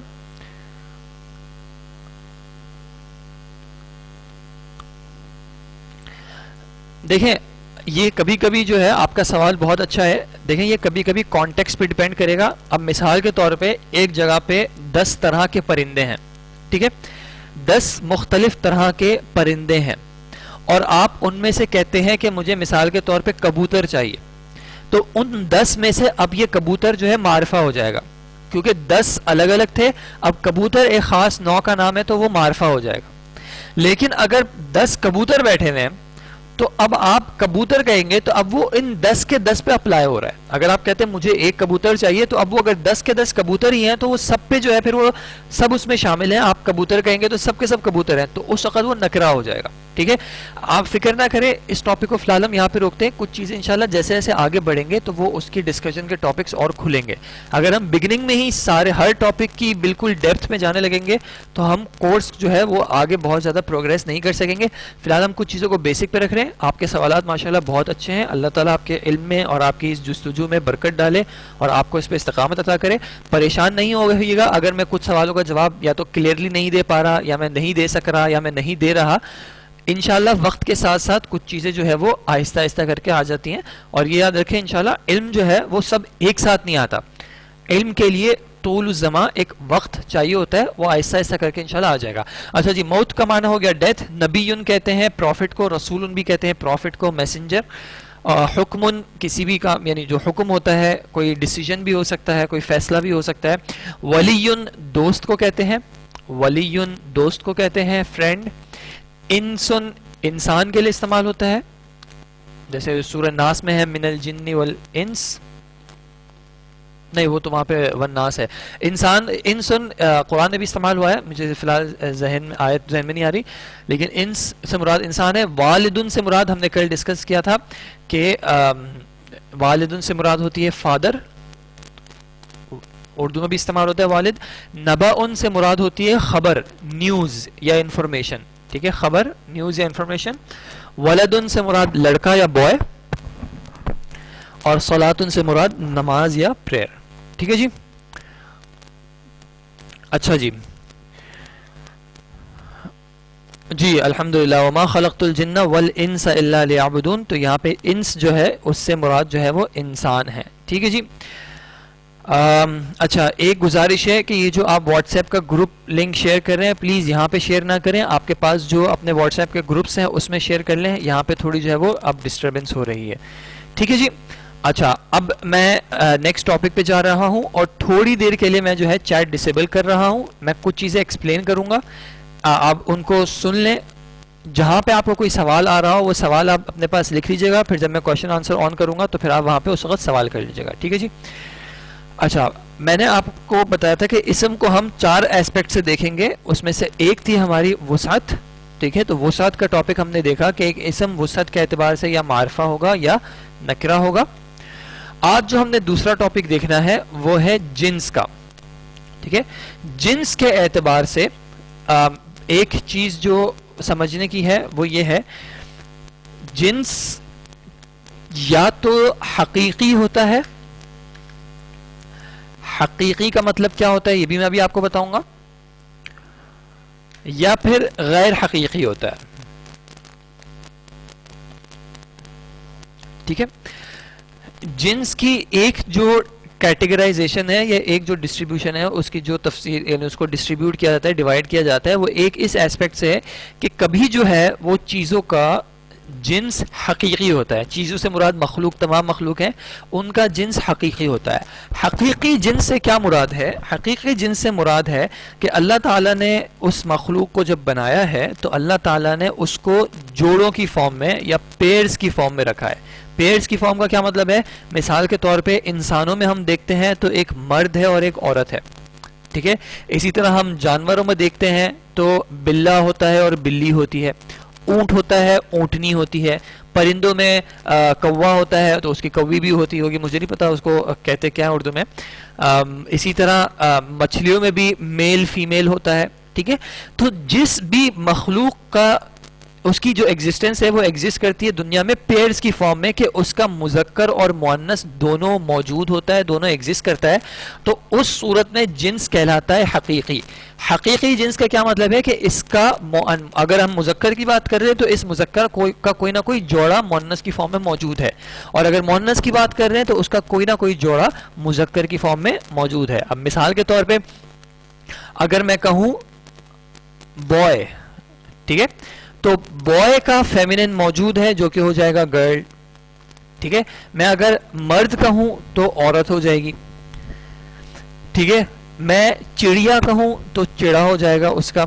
دیکھیں, یہ کبھی کبھی جو ہے آپ کا سوال بہت اچھا ہے. دیکھیں, یہ کبھی کبھی کانٹیکسٹ پہ ڈیپینڈ کرے گا. اب مثال کے طور پہ ایک جگہ پہ 10 طرح کے پرندے ہیں, ٹھیک ہے, 10 مختلف طرح کے پرندے ہیں, اور آپ ان میں سے کہتے ہیں کہ مجھے مثال کے طور پہ کبوتر چاہیے, تو ان 10 میں سے اب یہ کبوتر جو ہے معرفہ ہو جائے گا, کیونکہ 10 الگ الگ تھے. اب کبوتر ایک خاص نوع کا نام ہے تو وہ معرفہ ہو جائے گا. لیکن اگر 10 کبوتر بیٹھے ہوئے ہیں تو اب آپ کبوتر کہیں گے تو اب وہ ان 10 کے 10 پہ اپلائی ہو رہا ہے. اگر آپ کہتے ہیں مجھے ایک کبوتر چاہیے, تو اب وہ اگر 10 کے 10 کبوتر ہی ہیں تو وہ سب پہ جو ہے پھر وہ سب اس میں شامل ہیں. آپ کبوتر کہیں گے تو سب کے سب کبوتر ہیں, تو اس وقت وہ نکرہ ہو جائے گا. ٹھیک ہے, آپ فکر نہ کریں, اس ٹاپک کو فی الحال ہم یہاں پہ روکتے ہیں. کچھ چیزیں انشاءاللہ جیسے جیسے آگے بڑھیں گے تو وہ اس کی ڈسکشن کے ٹاپکس اور کھلیں گے. اگر ہم بگننگ میں ہی سارے ہر ٹاپک کی بالکل ڈیپتھ میں جانے لگیں گے تو ہم کورس جو ہے وہ آگے بہت زیادہ پروگریس نہیں کر سکیں گے. فی الحال ہم کچھ چیزوں کو بیسک پہ رکھ رہے ہیں. آپ کے سوالات ماشاءاللہ بہت اچھے ہیں, اللہ تعالیٰ آپ کے علم میں اور آپ کی اس جستجو میں برکت ڈالے اور آپ کو اس پہ استقامت عطا کرے. پریشان نہیں ہوئیے گا اگر میں کچھ سوالوں کا جواب یا تو کلیئرلی نہیں دے پا رہا, یا میں نہیں دے سک رہا, یا میں نہیں دے رہا. انشاءاللہ وقت کے ساتھ ساتھ کچھ چیزیں جو ہے وہ آہستہ آہستہ کر کے آ جاتی ہیں. اور یہ یاد رکھیں, انشاءاللہ علم جو ہے وہ سب ایک ساتھ نہیں آتا. علم کے لیے طول الزمان ایک وقت چاہیے ہوتا ہے, وہ آہستہ آہستہ کر کے انشاءاللہ آ جائے گا. اچھا جی, موت کا معنی ہو گیا ڈیتھ. نبیٌ کہتے ہیں پروفٹ کو, رسول بھی کہتے ہیں پروفٹ کو, میسنجر. حکمن کسی بھی کام, یعنی جو حکم ہوتا ہے, کوئی ڈیسیجن بھی ہو سکتا ہے, کوئی فیصلہ بھی ہو سکتا ہے. ولیٌ دوست کو کہتے ہیں, ولیٌ دوست کو کہتے ہیں, فرینڈ. انسن انسان کے لیے استعمال ہوتا ہے, جیسے سورہ ناس میں ہے من الجن والانس, نہیں وہ تو وہاں پہ والناس ہے. انسان انسن قرآن میں بھی استعمال ہوا ہے, مجھے فی الحال آیت ذہن میں نہیں آ رہی, لیکن انس سے مراد انسان ہے. والدن سے مراد ہم نے کل ڈسکس کیا تھا کہ والدن سے مراد ہوتی ہے فادر, اردو میں بھی استعمال ہوتا ہے والد. نبأن سے مراد ہوتی ہے خبر, نیوز یا انفارمیشن. ٹھیک ہے, خبر, نیوز یا انفارمیشن. ولدن سے مراد لڑکا یا بوائے, اور صلاتن سے مراد نماز یا پریئر. ٹھیک ہے جی. اچھا جی, جی الحمدللہ. وما خلقت الجن والانس الا لیعبدون, تو یہاں پہ انس جو ہے اس سے مراد جو ہے وہ انسان ہے. ٹھیک ہے جی. اچھا, ایک گزارش ہے کہ یہ جو آپ واٹس ایپ کا گروپ لنک شیئر کر رہے ہیں, پلیز یہاں پہ شیئر نہ کریں. آپ کے پاس جو اپنے واٹس ایپ کے گروپس ہیں اس میں شیئر کر لیں. یہاں پہ تھوڑی جو ہے وہ اب ڈسٹربنس ہو رہی ہے. ٹھیک ہے جی. اچھا, اب میں نیکسٹ ٹاپک پہ جا رہا ہوں, اور تھوڑی دیر کے لیے میں جو ہے چیٹ ڈسیبل کر رہا ہوں. میں کچھ چیزیں ایکسپلین کروں گا, آپ ان کو سن لیں. جہاں پہ آپ کو کوئی سوال آ رہا ہو وہ سوال آپ اپنے پاس لکھ لیجیے گا, پھر جب میں کوشچن آنسر آن کروں گا تو پھر آپ وہاں پہ اس وقت سوال کر لیجیے گا. ٹھیک ہے جی. اچھا, میں نے آپ کو بتایا تھا کہ اسم کو ہم 4 ایسپیکٹ سے دیکھیں گے. اس میں سے ایک تھی ہماری وسعت. ٹھیک ہے, تو وسعت کا ٹاپک ہم نے دیکھا کہ ایک اسم وسعت کے اعتبار سے یا معرفہ ہوگا یا نکرہ ہوگا. آج جو ہم نے دوسرا ٹاپک دیکھنا ہے وہ ہے جنس کا. ٹھیک ہے, جنس کے اعتبار سے ایک چیز جو سمجھنے کی ہے وہ یہ ہے, جنس یا تو حقیقی ہوتا ہے. حقیقی کا مطلب کیا ہوتا ہے یہ بھی میں ابھی آپ کو بتاؤں گا, یا پھر غیر حقیقی ہوتا ہے. ٹھیک ہے, جنس کی ایک جو کیٹیگرائزیشن ہے یا ایک جو ڈسٹریبیوشن ہے اس کی جو تفسیر یعنی اس کو ڈسٹریبیوٹ کیا جاتا ہے ڈیوائڈ کیا جاتا ہے وہ ایک اس ایسپیکٹ سے ہے کہ کبھی جو ہے وہ چیزوں کا جنس حقیقی ہوتا ہے. چیزوں سے مراد مخلوق تمام مخلوق ہیں ان کا جنس حقیقی ہوتا ہے. حقیقی جنس سے کیا مراد ہے؟ حقیقی جنس سے مراد ہے کہ اللہ تعالیٰ نے اس مخلوق کو جب بنایا ہے تو اللہ تعالیٰ نے اس کو جوڑوں کی فارم میں یا پیئرز کی فارم میں رکھا ہے. پیئرز کی فارم کا کیا مطلب ہے؟ مثال کے طور پہ انسانوں میں ہم دیکھتے ہیں تو ایک مرد ہے اور ایک عورت ہے, ٹھیک ہے. اسی طرح ہم جانوروں میں دیکھتے ہیں تو بلا ہوتا ہے اور بلی ہوتی ہے, اونٹ ہوتا ہے اونٹنی ہوتی ہے, پرندوں میں کوا ہوتا ہے تو اس کی کوی بھی ہوتی ہوگی, مجھے نہیں پتا اس کو کہتے کیا ہے اردو میں. اسی طرح مچھلیوں میں بھی میل فیمیل ہوتا ہے, ٹھیک ہے. تو جس بھی مخلوق کا اس کی جو ایگزسٹنس ہے وہ ایگزسٹ کرتی ہے دنیا میں پیئرز کی فارم میں کہ اس کا مذکر اور مؤنث دونوں موجود ہوتا ہے, دونوں ایگزسٹ کرتا ہے. تو اس صورت میں جنس کہلاتا ہے حقیقی. حقیقی جنس کا کیا مطلب ہے کہ اس کا اگر ہم مذکر کی بات کر رہے ہیں تو اس مذکر کا کوئی نہ کوئی جوڑا مؤنث کی فارم میں موجود ہے, اور اگر مؤنث کی بات کر رہے ہیں تو اس کا کوئی نہ کوئی جوڑا مذکر کی فارم میں موجود ہے. اب مثال کے طور پہ اگر میں کہوں بوائے, ٹھیک ہے, تو بوائے کا فیمینن موجود ہے جو کہ ہو جائے گا گرل, ٹھیک ہے. میں اگر مرد کہوں تو عورت ہو جائے گی, ٹھیک ہے. میں چڑیا کہوں تو چڑا ہو جائے گا اس کا,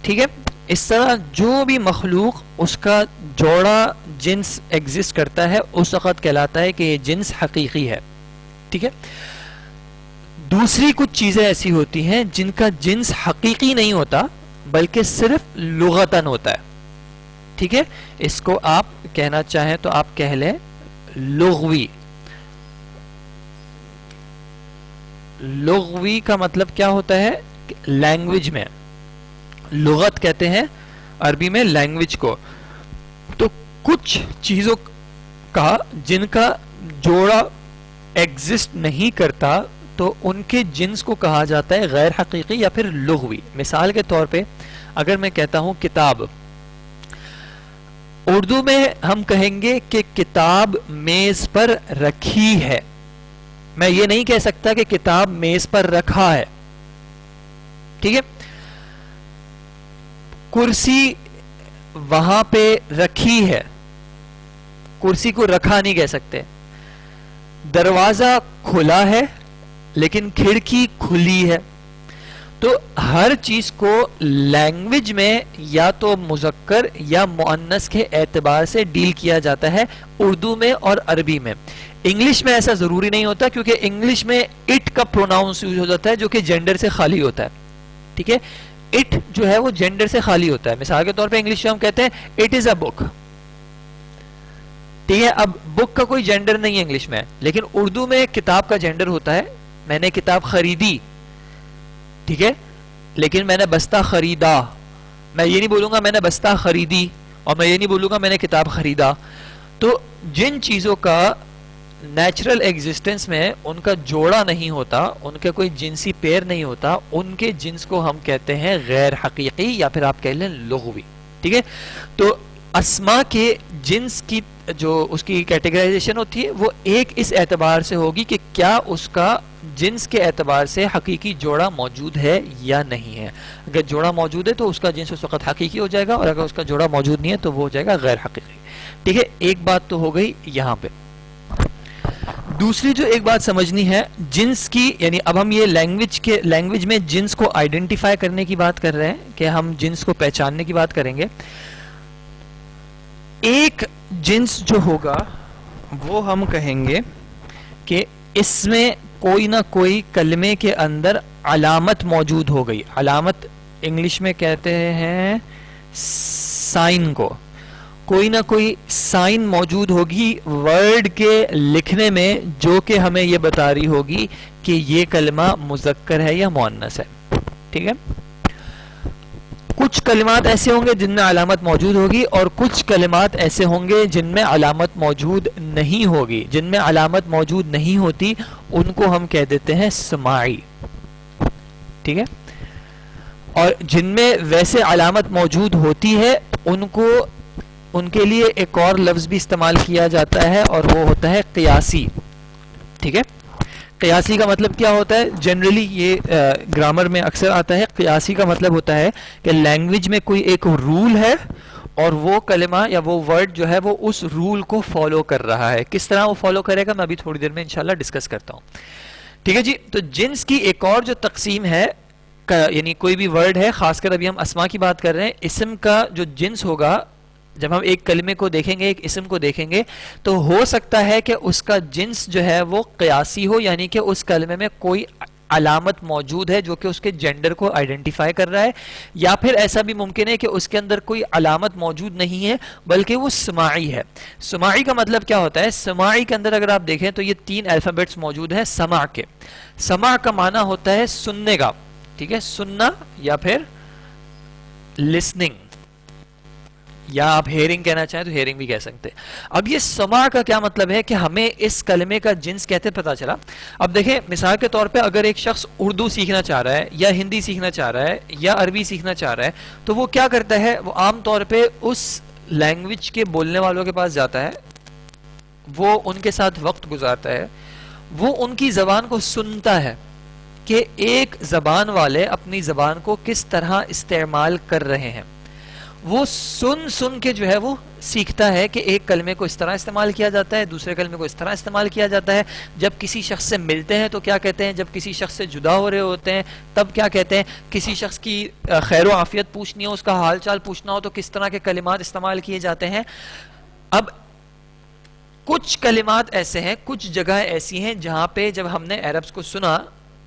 ٹھیک ہے. اس طرح جو بھی مخلوق اس کا جوڑا جنس ایگزسٹ کرتا ہے اس وقت کہلاتا ہے کہ یہ جنس حقیقی ہے, ٹھیک ہے. دوسری کچھ چیزیں ایسی ہوتی ہیں جن کا جنس حقیقی نہیں ہوتا بلکہ صرف لغتاً ہوتا ہے, ٹھیک ہے. اس کو آپ کہنا چاہیں تو آپ کہہ لیں لغوی. لغوی کا مطلب کیا ہوتا ہے؟ لینگویج میں, لغت کہتے ہیں عربی میں لینگویج کو. تو کچھ چیزوں کا جن کا جوڑا ایگزسٹ نہیں کرتا تو ان کے جنس کو کہا جاتا ہے غیر حقیقی یا پھر لغوی. مثال کے طور پہ اگر میں کہتا ہوں کتاب, اردو میں ہم کہیں گے کہ کتاب میز پر رکھی ہے, میں یہ نہیں کہہ سکتا کہ کتاب میز پر رکھا ہے, ٹھیک ہے. کرسی وہاں پہ رکھی ہے, کرسی کو رکھا نہیں کہہ سکتے. دروازہ کھلا ہے لیکن کھڑکی کھلی ہے. تو ہر چیز کو لینگویج میں یا تو مذکر یا مؤنث کے اعتبار سے ڈیل کیا جاتا ہے اردو میں اور عربی میں. انگلش میں ایسا ضروری نہیں ہوتا کیونکہ انگلش میں اٹ کا پروناؤنس یوز ہو جاتا ہے جو کہ جینڈر سے خالی ہوتا ہے, ٹھیک ہے. اٹ جو ہے وہ جینڈر سے خالی ہوتا ہے. مثال کے طور پہ انگلش میں ہم کہتے ہیں اٹ از اے بک, ٹھیک ہے. اب بک کا کوئی جینڈر نہیں ہے انگلش میں, لیکن اردو میں کتاب کا جینڈر ہوتا ہے. میں نے کتاب خریدی, ٹھیک ہے, لیکن میں نے بستہ خریدا. میں یہ نہیں بولوں گا میں نے بستہ خریدی, اور میں یہ نہیں بولوں گا میں نے کتاب خریدا. تو جن چیزوں کا نیچرل ایگزسٹنس میں ان کا جوڑا نہیں ہوتا, ان کا کوئی جنسی پیر نہیں ہوتا, ان کے جنس کو ہم کہتے ہیں غیر حقیقی یا پھر آپ کہہ لیں لغوی, ٹھیک ہے. تو اسما کے جنس کی جو اس کی کیٹیگرائزیشن ہوتی ہے وہ ایک اس اعتبار سے ہوگی کہ کیا اس کا جنس کے اعتبار سے حقیقی جوڑا موجود ہے یا نہیں ہے. اگر جوڑا موجود ہے تو اس کا جنس اس وقت حقیقی ہو جائے گا, اور اگر اس کا جوڑا موجود نہیں ہے تو وہ ہو جائے گا غیر حقیقی, ٹھیک ہے. ایک بات تو ہو گئی یہاں پہ. دوسری جو ایک بات سمجھنی ہے جنس کی, یعنی اب ہم یہ لینگویج میں جنس کو آئیڈینٹیفائی کرنے کی بات کر رہے ہیں کہ ہم جنس کو پہچاننے کی بات کریں گے. ایک جنس جو ہوگا وہ ہم کہیں گے کہ اس میں کوئی نہ کوئی کلمے کے اندر علامت موجود ہو گئی. علامت انگلش میں کہتے ہیں سائن کو. کوئی نہ کوئی سائن موجود ہوگی ورڈ کے لکھنے میں جو کہ ہمیں یہ بتا رہی ہوگی کہ یہ کلمہ مذکر ہے یا مؤنث ہے, ٹھیک ہے. کچھ کلمات ایسے ہوں گے جن میں علامت موجود ہوگی, اور کچھ کلمات ایسے ہوں گے جن میں علامت موجود نہیں ہوگی. جن میں علامت موجود نہیں ہوتی ان کو ہم کہہ دیتے ہیں سماعی, ٹھیک ہے. اور جن میں ویسے علامت موجود ہوتی ہے ان کے لیے ایک اور لفظ بھی استعمال کیا جاتا ہے اور وہ ہوتا ہے قیاسی. ٹھیک ہے, قیاسی کا مطلب کیا ہوتا ہے؟ جنرلی یہ گرامر میں اکثر آتا ہے. قیاسی کا مطلب ہوتا ہے کہ لینگویج میں کوئی ایک رول ہے اور وہ کلمہ یا وہ ورڈ جو ہے وہ اس رول کو فالو کر رہا ہے. کس طرح وہ فالو کرے گا میں ابھی تھوڑی دیر میں انشاءاللہ ڈسکس کرتا ہوں. ٹھیک ہے جی. تو جنس کی ایک اور جو تقسیم ہے, یعنی کوئی بھی ورڈ ہے, خاص کر ابھی ہم اسما کی بات کر رہے ہیں, اسم کا جو جنس ہوگا, جب ہم ایک کلمے کو دیکھیں گے, ایک اسم کو دیکھیں گے, تو ہو سکتا ہے کہ اس کا جنس جو ہے وہ قیاسی ہو, یعنی کہ اس کلمے میں کوئی علامت موجود ہے جو کہ اس کے جینڈر کو آئیڈینٹیفائی کر رہا ہے, یا پھر ایسا بھی ممکن ہے کہ اس کے اندر کوئی علامت موجود نہیں ہے بلکہ وہ سماعی ہے. سماعی کا مطلب کیا ہوتا ہے؟ سماعی کے اندر اگر آپ دیکھیں تو یہ 3 الفابیٹس موجود ہیں سماع کے. سماع کا معنی ہوتا ہے سننے کا. ٹھیک ہے, سننا یا پھر لسننگ, یا آپ ہیئرنگ کہنا چاہیں تو ہیئرنگ بھی کہہ سکتے. اب یہ سماع کا کیا مطلب ہے کہ ہمیں اس کلمے کا جنس کہتے پتہ چلا. اب دیکھیں مثال کے طور پہ اگر ایک شخص اردو سیکھنا چاہ رہا ہے یا ہندی سیکھنا چاہ رہا ہے یا عربی سیکھنا چاہ رہا ہے, تو وہ کیا کرتا ہے؟ وہ عام طور پہ اس لینگویج کے بولنے والوں کے پاس جاتا ہے, وہ ان کے ساتھ وقت گزارتا ہے, وہ ان کی زبان کو سنتا ہے کہ ایک زبان والے اپنی زبان کو کس طرح استعمال کر رہے ہیں. وہ سن کے جو ہے وہ سیکھتا ہے کہ ایک کلمے کو اس طرح استعمال کیا جاتا ہے, دوسرے کلمے کو اس طرح استعمال کیا جاتا ہے. جب کسی شخص سے ملتے ہیں تو کیا کہتے ہیں, جب کسی شخص سے جدا ہو رہے ہوتے ہیں تب کیا کہتے ہیں, کسی شخص کی خیر و عافیت پوچھنی ہو, اس کا حال چال پوچھنا ہو تو کس طرح کے کلمات استعمال کیے جاتے ہیں. اب کچھ کلمات ایسے ہیں, کچھ جگہ ایسی ہیں جہاں پہ جب ہم نے عربز کو سنا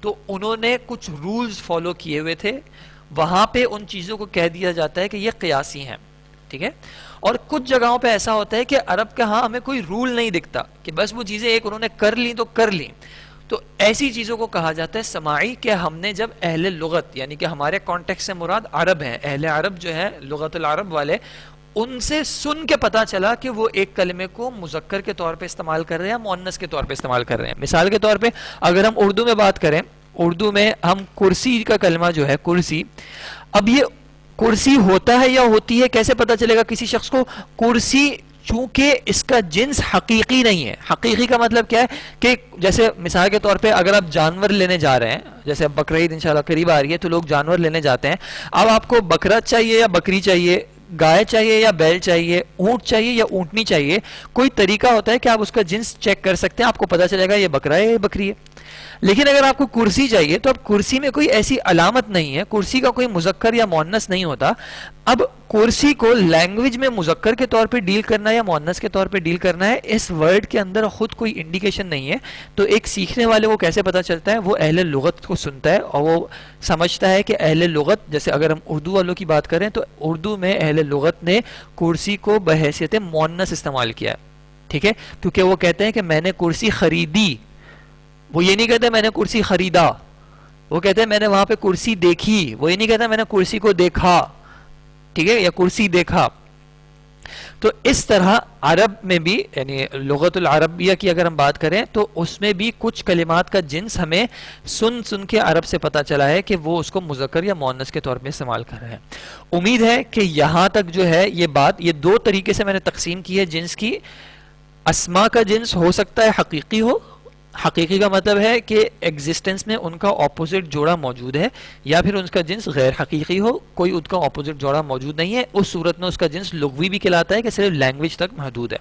تو انہوں نے کچھ رولز فالو کیے ہوئے تھے, وہاں پہ ان چیزوں کو کہہ دیا جاتا ہے کہ یہ قیاسی ہیں. ٹھیک ہے, اور کچھ جگہوں پہ ایسا ہوتا ہے کہ عرب کا ہاں ہمیں کوئی رول نہیں دکھتا کہ بس وہ چیزیں ایک انہوں نے کر لیں تو کر لیں, تو ایسی چیزوں کو کہا جاتا ہے سماعی. کہ ہم نے جب اہل لغت, یعنی کہ ہمارے کانٹیکٹ سے مراد عرب ہیں, اہل عرب جو ہیں لغت العرب والے, ان سے سن کے پتا چلا کہ وہ ایک کلمے کو مذکر کے طور پہ استعمال کر رہے ہیں یا مؤنث کے طور پہ استعمال کر رہے ہیں. مثال کے طور پہ اگر ہم اردو میں بات کریں, اردو میں ہم کرسی کا کلمہ جو ہے کرسی, اب یہ کرسی ہوتا ہے یا ہوتی ہے کیسے پتا چلے گا کسی شخص کو؟ کرسی چونکہ اس کا جنس حقیقی نہیں ہے. حقیقی کا مطلب کیا ہے کہ جیسے مثال کے طور پہ اگر آپ جانور لینے جا رہے ہیں, جیسے اب بقرعید انشاءاللہ قریب آ رہی ہے تو لوگ جانور لینے جاتے ہیں. اب آپ کو بکرا چاہیے یا بکری چاہیے, گائے چاہیے یا بیل چاہیے, اونٹ چاہیے یا اونٹنی چاہیے, کوئی طریقہ ہوتا ہے کہ آپ اس کا جنس چیک کر سکتے ہیں, آپ کو پتا چلے گا یہ بکرا ہے یا بکری ہے. لیکن اگر آپ کو کرسی چاہیے تو اب کرسی میں کوئی ایسی علامت نہیں ہے, کرسی کا کوئی مذکر یا مؤنث نہیں ہوتا. اب کرسی کو لینگویج میں مذکر کے طور پہ ڈیل کرنا ہے یا مؤنث کے طور پہ ڈیل کرنا ہے, اس ورڈ کے اندر خود کوئی انڈیکیشن نہیں ہے. تو ایک سیکھنے والے کو کیسے پتا چلتا ہے؟ وہ اہل لغت کو سنتا ہے اور وہ سمجھتا ہے کہ اہل لغت, جیسے اگر ہم اردو والوں کی بات کریں تو اردو میں اہل لغت نے کرسی کو بحیثیت مؤنث استعمال کیا ہے. ٹھیک ہے, کیونکہ وہ کہتے ہیں کہ میں نے کرسی خریدی, وہ یہ نہیں کہتے میں نے کرسی خریدا, وہ کہتے ہیں میں نے وہاں پہ کرسی دیکھی, وہ یہ نہیں کہتا میں نے کرسی کو دیکھا. ٹھیک ہے, یا کرسی دیکھا. تو اس طرح عرب میں بھی, یعنی لغت العربیہ کی اگر ہم بات کریں تو اس میں بھی کچھ کلمات کا جنس ہمیں سن کے عرب سے پتا چلا ہے کہ وہ اس کو مذکر یا مؤنث کے طور پہ استعمال کر رہے ہیں. امید ہے کہ یہاں تک جو ہے یہ بات, یہ 2 طریقے سے میں نے تقسیم کی ہے جنس کی. اسما کا جنس ہو سکتا ہے حقیقی ہو, حقیقی کا مطلب ہے کہ ایگزسٹنس میں ان کا اپوزٹ جوڑا موجود ہے, یا پھر ان کا جنس غیر حقیقی ہو, کوئی ان کا اپوزٹ جوڑا موجود نہیں ہے. اس صورت میں اس کا جنس لغوی بھی کہلاتا ہے کہ صرف لینگویج تک محدود ہے.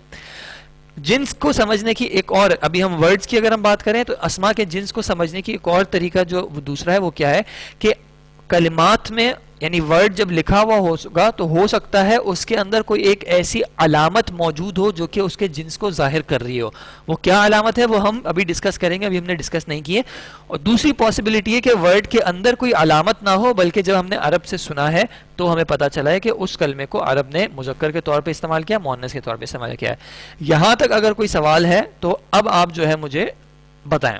جنس کو سمجھنے کی ایک اور, ابھی ہم ورڈز کی اگر ہم بات کریں تو اسما کے جنس کو سمجھنے کی ایک اور طریقہ جو دوسرا ہے وہ کیا ہے کہ کلمات میں, یعنی ورڈ جب لکھا ہوا ہوگا تو ہو سکتا ہے اس کے اندر کوئی ایک ایسی علامت موجود ہو جو کہ اس کے جنس کو ظاہر کر رہی ہو. وہ کیا علامت ہے وہ ہم ابھی ڈسکس کریں گے, ابھی ہم نے ڈسکس نہیں کیے. اور دوسری پاسبلٹی ہے کہ ورڈ کے اندر کوئی علامت نہ ہو, بلکہ جب ہم نے عرب سے سنا ہے تو ہمیں پتا چلا ہے کہ اس کلمے کو عرب نے مذکر کے طور پہ استعمال کیا, مؤنث کے طور پہ استعمال کیا ہے. یہاں تک اگر کوئی سوال ہے تو اب آپ جو ہے مجھے بتائیں.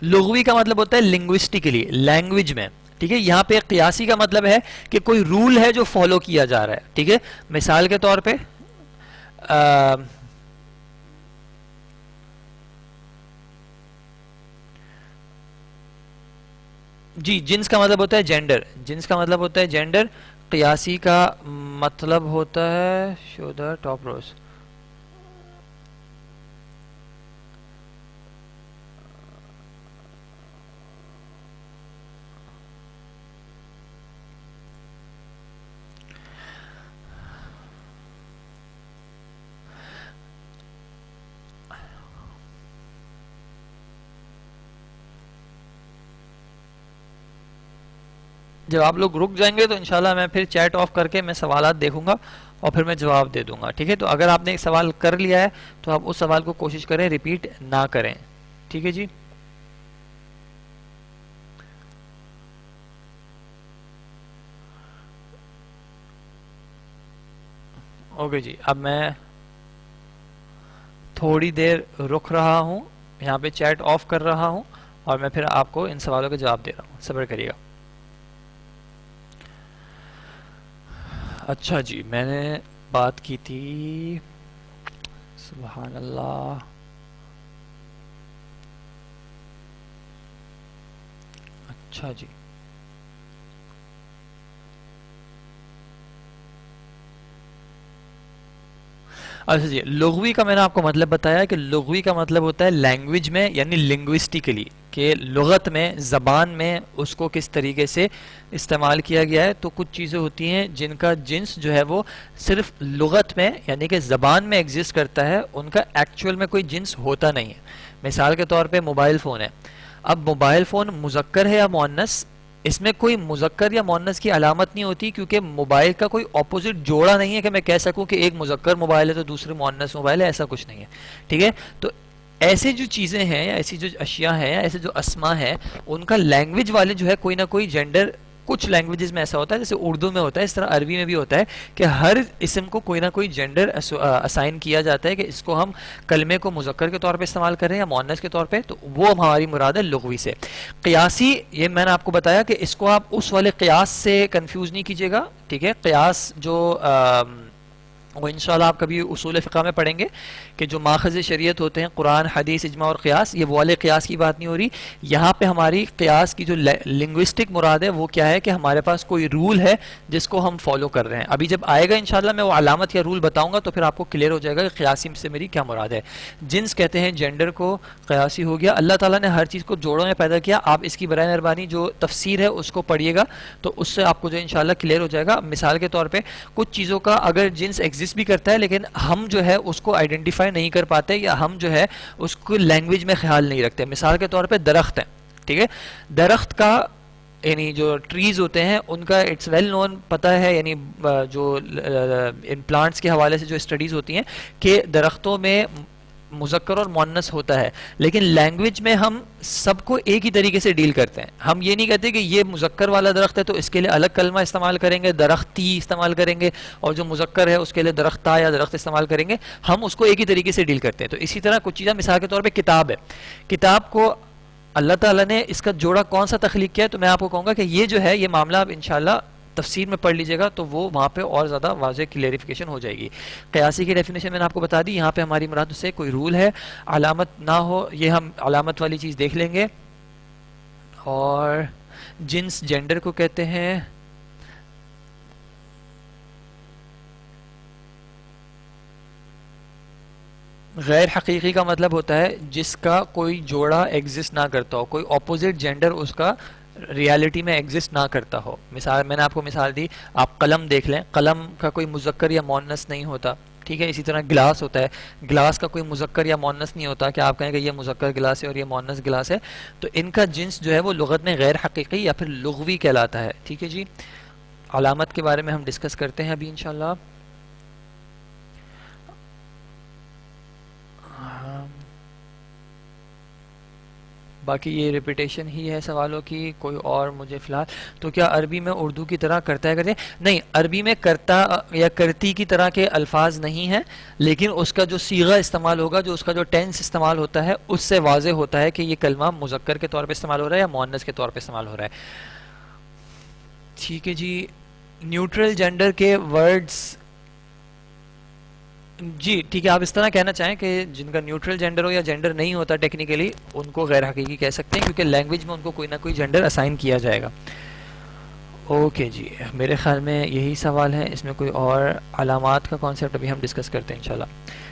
لغوی کا مطلب ہوتا ہے لنگوسٹکلی, لینگویج میں. ٹھیک ہے, یہاں پہ قیاسی کا مطلب ہے کہ کوئی رول ہے جو فالو کیا جا رہا ہے. ٹھیک ہے, مثال کے طور پہ جی جنس کا مطلب ہوتا ہے جینڈر، جنس کا مطلب ہوتا ہے جینڈر، قیاسی کا مطلب ہوتا ہے شو دا ٹاپ روز. جب آپ لوگ رک جائیں گے تو انشاءاللہ میں پھر چیٹ آف کر کے میں سوالات دیکھوں گا اور پھر میں جواب دے دوں گا، ٹھیک ہے؟ تو اگر آپ نے ایک سوال کر لیا ہے تو آپ اس سوال کو کوشش کریں ریپیٹ نہ کریں، ٹھیک ہے جی؟ اوکے جی، اب میں تھوڑی دیر رک رہا ہوں، یہاں پہ چیٹ آف کر رہا ہوں اور میں پھر آپ کو ان سوالوں کا جواب دے رہا ہوں، صبر کریے گا. اچھا جی، میں نے بات کی تھی، سبحان اللہ. اچھا جی، اچھا جی، لغوی کا میں نے آپ کو مطلب بتایا کہ لغوی کا مطلب ہوتا ہے لینگویج میں، یعنی لنگوسٹیکلی، کہ لغت میں، زبان میں اس کو کس طریقے سے استعمال کیا گیا ہے. تو کچھ چیزیں ہوتی ہیں جن کا جنس جو ہے وہ صرف لغت میں یعنی کہ زبان میں ایگزسٹ کرتا ہے، ان کا ایکچول میں کوئی جنس ہوتا نہیں ہے. مثال کے طور پہ موبائل فون ہے. اب موبائل فون مذکر ہے یا مؤنث، اس میں کوئی مذکر یا مؤنث کی علامت نہیں ہوتی، کیونکہ موبائل کا کوئی اپوزٹ جوڑا نہیں ہے کہ میں کہہ سکوں کہ ایک مذکر موبائل ہے تو دوسرے مؤنث موبائل ہے، ایسا کچھ نہیں ہے، ٹھیک ہے؟ تو ایسے جو چیزیں ہیں یا ایسی جو اشیاء ہیں یا ایسے جو اسما ہیں، ان کا لینگویج والے جو ہے کوئی نہ کوئی جینڈر، کچھ لینگویجز میں ایسا ہوتا ہے جیسے اردو میں ہوتا ہے، اس طرح عربی میں بھی ہوتا ہے کہ ہر اسم کو کوئی نہ کوئی جینڈر اسائن کیا جاتا ہے کہ اس کو ہم کلمے کو مذکر کے طور پہ استعمال کر رہے ہیں یا مؤنث کے طور پہ، تو وہ ہماری مراد ہے لغوی سے. قیاسی، یہ میں نے آپ کو بتایا کہ اس کو آپ اس والے قیاس سے کنفیوز نہیں کیجیے گا، ٹھیک ہے؟ قیاس جو وہ انشاءاللہ آپ کبھی اصول فقہ میں پڑھیں گے کہ جو ماخذ شریعت ہوتے ہیں، قرآن، حدیث، اجماع اور قیاس، یہ وہ والے قیاس کی بات نہیں ہو رہی. یہاں پہ ہماری قیاس کی جو لنگوسٹک مراد ہے وہ کیا ہے کہ ہمارے پاس کوئی رول ہے جس کو ہم فالو کر رہے ہیں. ابھی جب آئے گا انشاءاللہ میں وہ علامت یا رول بتاؤں گا تو پھر آپ کو کلیئر ہو جائے گا کہ قیاسی سے میری کیا مراد ہے. جنس کہتے ہیں جینڈر کو، قیاسی ہو گیا. اللہ تعالیٰ نے ہر چیز کو جوڑوں میں پیدا کیا. آپ اس کی برائے مہربانی جو تفسیر ہے اس کو پڑھیے گا تو اس سے آپ کو جو انشاءاللہ کلیئر ہو جائے گا. مثال کے طور پہ کچھ چیزوں کا اگر جنس ایگزسٹ بھی کرتا ہے لیکن ہم جو ہے اس کو آئیڈینٹیفائی نہیں کر پاتے یا ہم جو ہے اس کو لینگویج میں خیال نہیں رکھتے. مثال کے طور پہ درخت ہیں، ٹھیک ہے؟ درخت کا یعنی جو ٹریز ہوتے ہیں ان کا اٹس ویل نون پتہ ہے، یعنی جو ان پلانٹس کے حوالے سے جو اسٹڈیز ہوتی ہیں کہ درختوں میں مذکر اور مؤنث ہوتا ہے، لیکن لینگویج میں ہم سب کو ایک ہی طریقے سے ڈیل کرتے ہیں. ہم یہ نہیں کہتے کہ یہ مذکر والا درخت ہے تو اس کے لیے الگ کلمہ استعمال کریں گے، درختی استعمال کریں گے، اور جو مذکر ہے اس کے لیے درختہ یا درخت استعمال کریں گے. ہم اس کو ایک ہی طریقے سے ڈیل کرتے ہیں. تو اسی طرح کچھ چیزیں، مثال کے طور پہ کتاب ہے. کتاب کو اللہ تعالیٰ نے اس کا جوڑا کون سا تخلیق کیا ہے؟ تو میں آپ کو کہوں گا کہ یہ جو ہے یہ معاملہ آپ انشاءاللہ تفسیر میں پڑھ لیجئے گا تو وہ وہاں پہ اور زیادہ واضح کلیریفیکیشن ہو جائے گی. قیاسی کی ڈیفینیشن میں نے آپ کو بتا دی. یہاں پہ ہماری مراد سے کوئی رول ہے، علامت نہ ہو، یہ ہم علامت والی چیز دیکھ لیں گے. اور جنس جینڈر کو کہتے ہیں. غیر حقیقی کا مطلب ہوتا ہے جس کا کوئی جوڑا ایگزسٹ نہ کرتا ہو، کوئی اپوزٹ جینڈر اس کا ریالٹی میں ایگزسٹ نہ کرتا ہو. مثال میں نے آپ کو مثال دی، آپ قلم دیکھ لیں، قلم کا کوئی مذکر یا مؤنث نہیں ہوتا، ٹھیک ہے؟ اسی طرح گلاس ہوتا ہے، گلاس کا کوئی مذکر یا مؤنث نہیں ہوتا کہ آپ کہیں کہ یہ مذکر گلاس ہے اور یہ مؤنث گلاس ہے. تو ان کا جنس جو ہے وہ لغت میں غیر حقیقی یا پھر لغوی کہلاتا ہے، ٹھیک ہے جی؟ علامت کے بارے میں ہم ڈسکس کرتے ہیں ابھی انشاءاللہ. باقی یہ ریپیٹیشن ہی ہے سوالوں کی، کوئی اور مجھے فی الحال. تو کیا عربی میں اردو کی طرح کرتا ہے کرتے؟ نہیں، عربی میں کرتا یا کرتی کی طرح کے الفاظ نہیں ہیں، لیکن اس کا جو صیغہ استعمال ہوگا، جو اس کا جو ٹینس استعمال ہوتا ہے، اس سے واضح ہوتا ہے کہ یہ کلمہ مذکر کے طور پہ استعمال ہو رہا ہے یا مؤنث کے طور پہ استعمال ہو رہا ہے. ٹھیک ہے جی. نیوٹرل جینڈر کے ورڈز جی ٹھیک ہے، آپ اس طرح کہنا چاہیں کہ جن کا نیوٹرل جینڈر ہو یا جینڈر نہیں ہوتا ٹیکنیکلی، ان کو غیر حقیقی کہہ سکتے ہیں، کیونکہ لینگویج میں ان کو کوئی نہ کوئی جینڈر اسائن کیا جائے گا. اوکے جی، میرے خیال میں یہی سوال ہے. اس میں کوئی اور علامات کا کانسیپٹ ابھی ہم ڈسکس کرتے ہیں انشاءاللہ.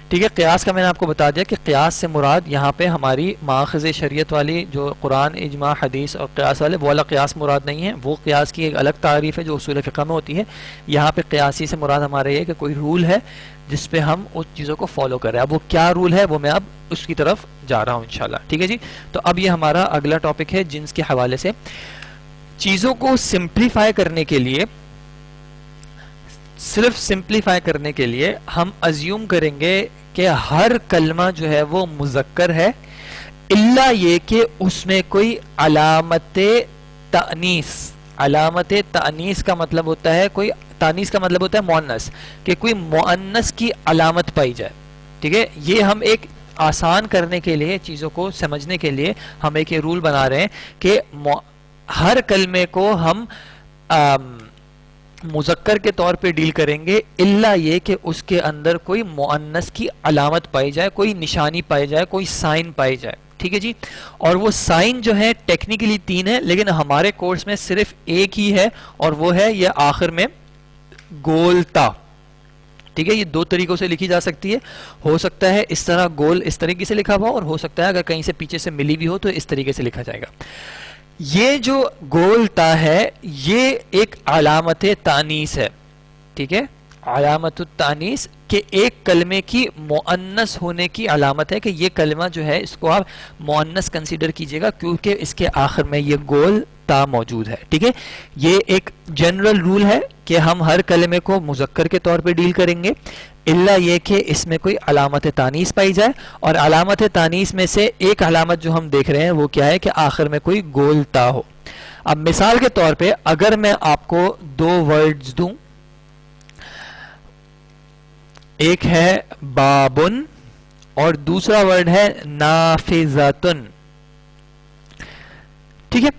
ٹھیک ہے، قیاس کا میں نے آپ کو بتا دیا کہ قیاس سے مراد یہاں پہ ہماری ماخذ شریعت والی جو قرآن اجماع حدیث اور قیاس والے، وہ والا قیاس مراد نہیں ہے. وہ قیاس کی ایک الگ تعریف ہے جو اصول فقہ میں ہوتی ہے. یہاں پہ قیاسی سے مراد ہمارے یہ کہ کوئی رول ہے جس پہ ہم اس چیزوں کو فالو کر رہے ہیں. اب وہ کیا رول ہے وہ میں اب اس کی طرف جا رہا ہوں انشاءاللہ. ٹھیک ہے جی، تو اب یہ ہمارا اگلا ٹاپک ہے جنس کے حوالے سے. چیزوں کو سمپلیفائی کرنے کے لیے، صرف سمپلیفائی کرنے کے لیے ہم ازیوم کریں گے کہ ہر کلمہ جو ہے وہ مذکر ہے، الا یہ کہ اس میں کوئی علامت تانیث. علامت تانیث کا مطلب ہوتا ہے کوئی، تانیث کا مطلب ہوتا ہے مؤنث، کہ کوئی مؤنث کی علامت پائی جائے. ٹھیک ہے، یہ ہم ایک آسان کرنے کے لیے، چیزوں کو سمجھنے کے لیے ہم ایک رول بنا رہے ہیں کہ ہر کلمے کو ہم مذکر کے طور پہ ڈیل کریں گے، الا یہ کہ اس کے اندر کوئی مؤنث کی علامت پائی جائے، کوئی نشانی پائی جائے، کوئی سائن پائی جائے. ٹھیک ہے جی، اور وہ سائن جو ہے ٹیکنیکلی 3 ہے، لیکن ہمارے کورس میں صرف ایک ہی ہے، اور وہ ہے یہ آخر میں گول تا. ٹھیک ہے، یہ 2 طریقوں سے لکھی جا سکتی ہے. ہو سکتا ہے اس طرح گول اس طریقے سے لکھا ہوا، اور ہو سکتا ہے اگر کہیں سے پیچھے سے ملی بھی ہو تو اس طریقے سے لکھا جائے گا. یہ جو گول تا ہے یہ ایک علامت تانیث ہے. ٹھیک ہے، علامت التانیث کہ ایک کلمے کی مؤنث ہونے کی علامت ہے کہ یہ کلمہ جو ہے اس کو آپ مؤنث کنسیڈر کیجئے گا کیونکہ اس کے آخر میں یہ گول تا موجود ہے. ٹھیک ہے، یہ ایک جنرل رول ہے کہ ہم ہر کلمے کو مذکر کے طور پہ ڈیل کریں گے، الا یہ کہ اس میں کوئی علامت تانیث پائی جائے. اور علامت تانیث میں سے ایک علامت جو ہم دیکھ رہے ہیں وہ کیا ہے کہ آخر میں کوئی گول تا ہو. اب مثال کے طور پہ اگر میں آپ کو 2 ورڈز دوں، ایک ہے بابن اور دوسرا ورڈ ہے نافذتن. ٹھیک ہے،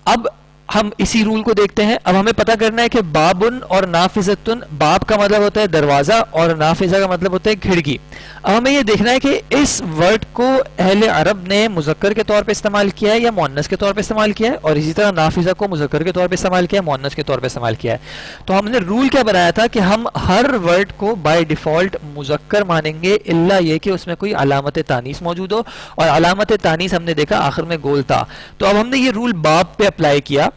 اب ہم اسی رول کو دیکھتے ہیں. اب ہمیں پتہ کرنا ہے کہ بابن اور نافذتن، باب کا مطلب ہوتا ہے دروازہ اور نافذہ کا مطلب ہوتا ہے کھڑکی. اب ہمیں یہ دیکھنا ہے کہ اس ورڈ کو اہل عرب نے مذکر کے طور پہ استعمال کیا ہے یا مؤنث کے طور پہ استعمال کیا ہے، اور اسی طرح نافذہ کو مذکر کے طور پہ استعمال کیا ہے، مؤنث کے طور پہ استعمال کیا ہے. تو ہم نے رول کیا بنایا تھا کہ ہم ہر ورڈ کو بائی ڈیفالٹ مذکر مانیں گے، الا یہ کہ اس میں کوئی علامت تانیث موجود ہو، اور علامت تانیث ہم نے دیکھا آخر میں گول تھا. تو اب ہم نے یہ رول باب پہ اپلائی کیا.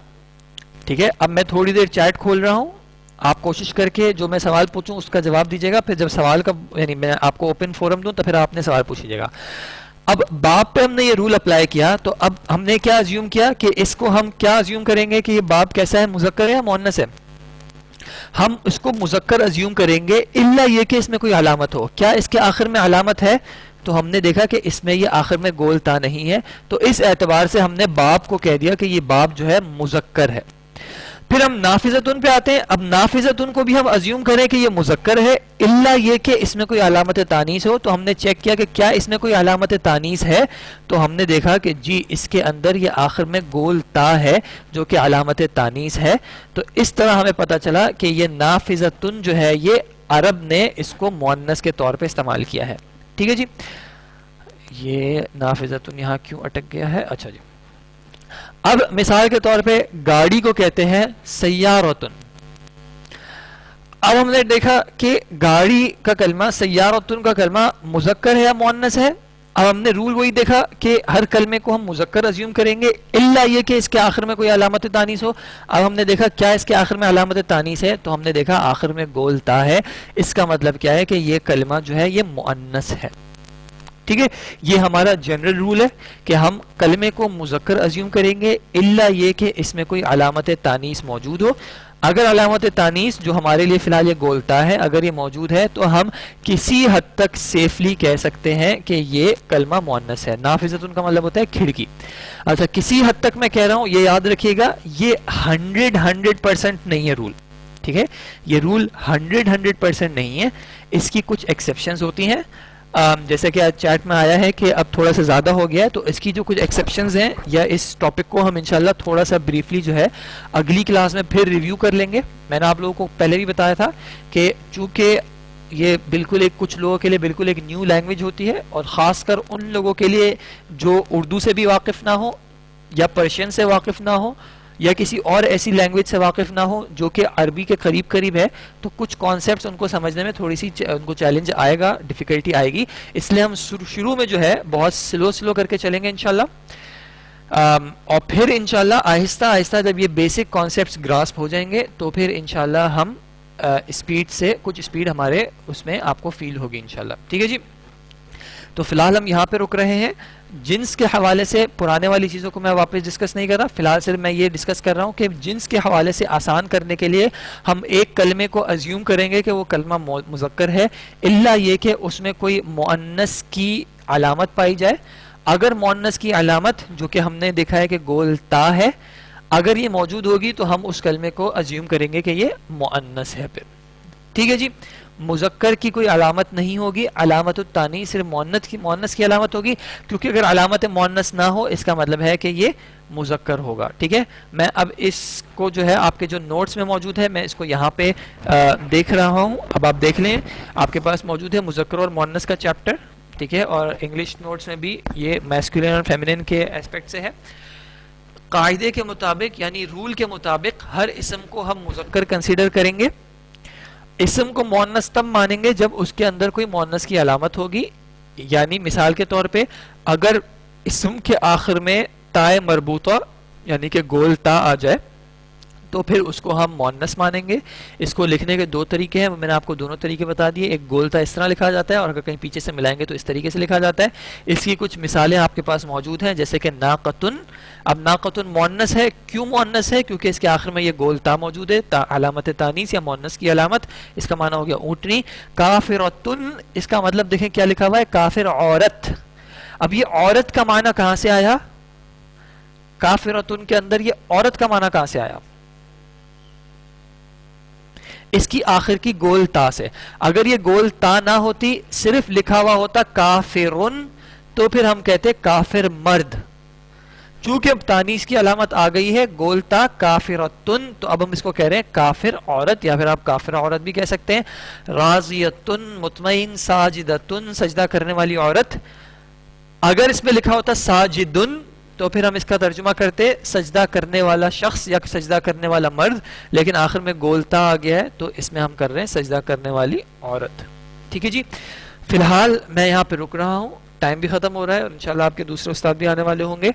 ٹھیک ہے، اب میں تھوڑی دیر چیٹ کھول رہا ہوں، آپ کوشش کر کے جو میں سوال پوچھوں اس کا جواب دیجیے گا. پھر جب سوال کا یعنی میں آپ کو اوپن فورم دوں تو پھر آپ نے سوال پوچھیے گا. اب باب پہ ہم نے یہ رول اپلائی کیا، تو اب ہم نے کیا ازیوم کیا کہ اس کو ہم کیا ازیوم کریں گے کہ یہ باب کیسا ہے، مذکر ہے یا مؤنث ہے. ہم اس کو مذکر ازیوم کریں گے الا یہ کہ اس میں کوئی علامت ہو. کیا اس کے آخر میں علامت ہے؟ تو ہم نے دیکھا کہ اس میں یہ آخر میں گول تا نہیں ہے، تو اس اعتبار سے ہم نے باب کو کہہ دیا کہ یہ باب جو ہے مذکر ہے. پھر ہم نافذتن پہ آتے ہیں. اب نافذتن کو بھی ہم ازیوم کریں کہ یہ مذکر ہے الا یہ کہ اس میں کوئی علامت تانیث ہو. تو ہم نے چیک کیا کہ کیا اس میں کوئی علامت تانیث ہے، تو ہم نے دیکھا کہ جی اس کے اندر یہ آخر میں گول تا ہے جو کہ علامت تانیث ہے. تو اس طرح ہمیں پتہ چلا کہ یہ نافذتن جو ہے یہ عرب نے اس کو مؤنث کے طور پہ استعمال کیا ہے. ٹھیک ہے جی، یہ نافذتن یہاں کیوں اٹک گیا ہے؟ اچھا جی، اب مثال کے طور پہ گاڑی کو کہتے ہیں سیارتن. اب ہم نے دیکھا کہ گاڑی کا کلمہ، سیارتن کا کلمہ مذکر ہے یا مؤنث ہے. اب ہم نے رول وہی دیکھا کہ ہر کلمے کو ہم مذکر ازیوم کریں گے الا یہ کہ اس کے آخر میں کوئی علامت تانیث ہو. اب ہم نے دیکھا کیا اس کے آخر میں علامت تانیث ہے، تو ہم نے دیکھا آخر میں گول تا ہے. اس کا مطلب کیا ہے کہ یہ کلمہ جو ہے یہ مؤنث ہے. ٹھیک ہے، یہ ہمارا جنرل رول ہے کہ ہم کلمے کو مذکر ازیوم کریں گے الا یہ کہ اس میں کوئی علامت تانیث موجود ہو. اگر علامت تانیث جو ہمارے لیے فی الحال یہ گولتا ہے اگر یہ موجود ہے تو ہم کسی حد تک سیفلی کہہ سکتے ہیں کہ یہ کلمہ مؤنث ہے. نافذتن کا مطلب ہوتا ہے کھڑکی. اچھا، کسی حد تک میں کہہ رہا ہوں، یہ یاد رکھیے گا یہ 100% نہیں ہے رول. ٹھیک ہے، یہ رول 100% نہیں ہے، اس کی کچھ ایکسیپشنز ہوتی ہیں. جیسے کہ آج چیٹ میں آیا ہے کہ اب تھوڑا سا زیادہ ہو گیا ہے، تو اس کی جو کچھ ایکسیپشنز ہیں یا اس ٹاپک کو ہم انشاءاللہ تھوڑا سا بریفلی جو ہے اگلی کلاس میں پھر ریویو کر لیں گے. میں نے آپ لوگوں کو پہلے بھی بتایا تھا کہ چونکہ یہ بالکل ایک کچھ لوگوں کے لیے بالکل ایک نیو لینگویج ہوتی ہے، اور خاص کر ان لوگوں کے لیے جو اردو سے بھی واقف نہ ہو، یا پرشین سے واقف نہ ہو، یا کسی اور ایسی لینگویج سے واقف نہ ہو جو کہ عربی کے قریب قریب ہے، تو کچھ کانسیپٹس ان کو سمجھنے میں تھوڑی سی ان کو چیلنج آئے گا، ڈیفیکلٹی آئے گی. اس لیے ہم شروع میں جو ہے بہت سلو کر کے چلیں گے انشاءاللہ، اور پھر انشاءاللہ آہستہ آہستہ جب یہ بیسک کانسیپٹس گراسپ ہو جائیں گے تو پھر انشاءاللہ ہم اسپیڈ سے کچھ اسپیڈ ہمارے اس میں آپ کو فیل ہوگی انشاءاللہ. ٹھیک ہے جی. تو فی الحال ہم یہاں پہ رک رہے ہیں. جنس کے حوالے سے پرانے والی چیزوں کو میں واپس ڈسکس نہیں کر رہا، فی الحال صرف میں یہ ڈسکس کر رہا ہوں کہ جنس کے حوالے سے آسان کرنے کے لیے ہم ایک کلمے کو ازیوم کریں گے کہ وہ کلمہ مذکر ہے، الا یہ کہ اس میں کوئی مؤنث کی علامت پائی جائے. اگر مؤنث کی علامت جو کہ ہم نے دیکھا ہے کہ گول تا ہے، اگر یہ موجود ہوگی تو ہم اس کلمے کو ازیوم کریں گے کہ یہ مؤنث ہے. پھر ٹھیک ہے جی. مذکر کی کوئی علامت نہیں ہوگی، علامت التانیث صرف مؤنث کی علامت ہوگی، کیونکہ اگر علامت مؤنث نہ ہو اس کا مطلب ہے کہ یہ مذکر ہوگا. ٹھیک ہے. میں اب اس کو جو ہے آپ کے جو نوٹس میں موجود ہے میں اس کو یہاں پہ دیکھ رہا ہوں، اب آپ دیکھ لیں. آپ کے پاس موجود ہے مذکر اور مؤنث کا چیپٹر، ٹھیک ہے، اور انگلش نوٹس میں بھی یہ میسکولین اور فیمینین کے ایسپیکٹ سے ہے. قاعدے کے مطابق یعنی رول کے مطابق ہر اسم کو ہم مذکر کنسیڈر کریں گے. اسم کو مؤنث تب مانیں گے جب اس کے اندر کوئی مؤنث کی علامت ہوگی. یعنی مثال کے طور پہ اگر اسم کے آخر میں تائے مربوطہ یعنی کہ گول تا آ جائے تو پھر اس کو ہم مؤنث مانیں گے. اس کو لکھنے کے دو طریقے ہیں، میں نے آپ کو دونوں طریقے بتا دیے. ایک گول تا اس طرح لکھا جاتا ہے، اور اگر کہیں پیچھے سے ملائیں گے تو اس طریقے سے لکھا جاتا ہے. اس کی کچھ مثالیں آپ کے پاس موجود ہیں، جیسے کہ ناقتن. اب ناقتن مؤنث ہے، کیوں مؤنث ہے؟ کیونکہ اس کے آخر میں یہ گول تا موجود ہے، علامت تانیث یا مؤنث کی علامت. اس کا معنی ہو گیا اونٹنی. کافرتن، اس کا مطلب دیکھیں کیا لکھا ہوا ہے، کافر عورت. اب یہ عورت کا معنی کہاں سے آیا؟ کافرتن کے اندر یہ عورت کا معنی کہاں سے آیا؟ اس کی آخر کی گول تا سے. اگر یہ گول تا نہ ہوتی، صرف لکھا ہوا ہوتا کافرن، تو پھر ہم کہتے کافر مرد. چونکہ اب تانیث کی علامت آ گئی ہے گول تا کافرتن، تو اب ہم اس کو کہہ رہے ہیں کافر عورت، یا پھر آپ کافر عورت بھی کہہ سکتے ہیں. راضیتن مطمئن، ساجدتن سجدہ کرنے والی عورت. اگر اس میں لکھا ہوتا ساجدن تو پھر ہم اس کا ترجمہ کرتے سجدہ کرنے والا شخص یا سجدہ کرنے والا مرد، لیکن آخر میں گولتا آ گیا ہے تو اس میں ہم کر رہے ہیں سجدہ کرنے والی عورت. ٹھیک ہے جی. فی الحال میں یہاں پہ رک رہا ہوں، ٹائم بھی ختم ہو رہا ہے اور انشاءاللہ آپ کے دوسرے استاد بھی آنے والے ہوں گے.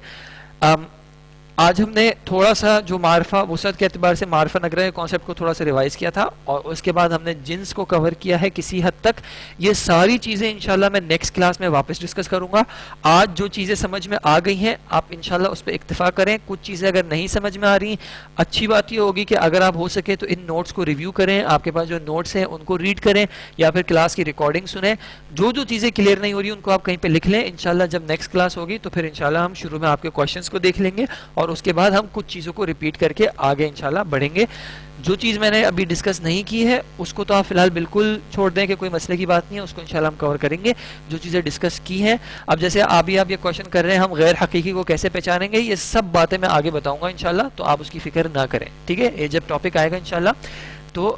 آج ہم نے تھوڑا سا جو معرفہ وسعت کے اعتبار سے معرفہ نگرہ کے کانسیپٹ کو تھوڑا سا ریوائز کیا تھا، اور اس کے بعد ہم نے جنس کو کور کیا ہے کسی حد تک. یہ ساری چیزیں انشاءاللہ میں نیکسٹ کلاس میں واپس ڈسکس کروں گا. آج جو چیزیں سمجھ میں آ گئی ہیں آپ انشاءاللہ اس پہ اکتفا کریں. کچھ چیزیں اگر نہیں سمجھ میں آ رہی، اچھی بات یہ ہوگی کہ اگر آپ ہو سکے تو ان نوٹس کو ریویو کریں، آپ کے پاس جو نوٹس ہیں ان کو ریڈ کریں یا پھر کلاس کی ریکارڈنگ سنیں. جو چیزیں کلیئر نہیں ہو رہی ان کو آپ کہیں پہ لکھ لیں. انشاءاللہ جب نیکسٹ کلاس ہوگی تو پھر انشاءاللہ ہم شروع میں آپ کے کویشچنس کو دیکھ لیں گے، اور اس کے بعد ہم کچھ چیزوں کو ریپیٹ کر کے آگے انشاءاللہ بڑھیں گے. جو چیز میں نے ابھی ڈسکس نہیں کی ہے اس کو تو آپ فی الحال بالکل چھوڑ دیں کہ کوئی مسئلے کی بات نہیں ہے، اس کو انشاءاللہ ہم کور کریں گے. جو چیزیں ڈسکس کی ہیں، اب جیسے آپ یہ کویشچن کر رہے ہیں ہم غیر حقیقی کو کیسے پہچانیں گے، یہ سب باتیں میں آگے بتاؤں گا انشاءاللہ، تو آپ اس کی فکر نہ کریں. ٹھیک ہے. یہ جب ٹاپک آئے گا انشاءاللہ تو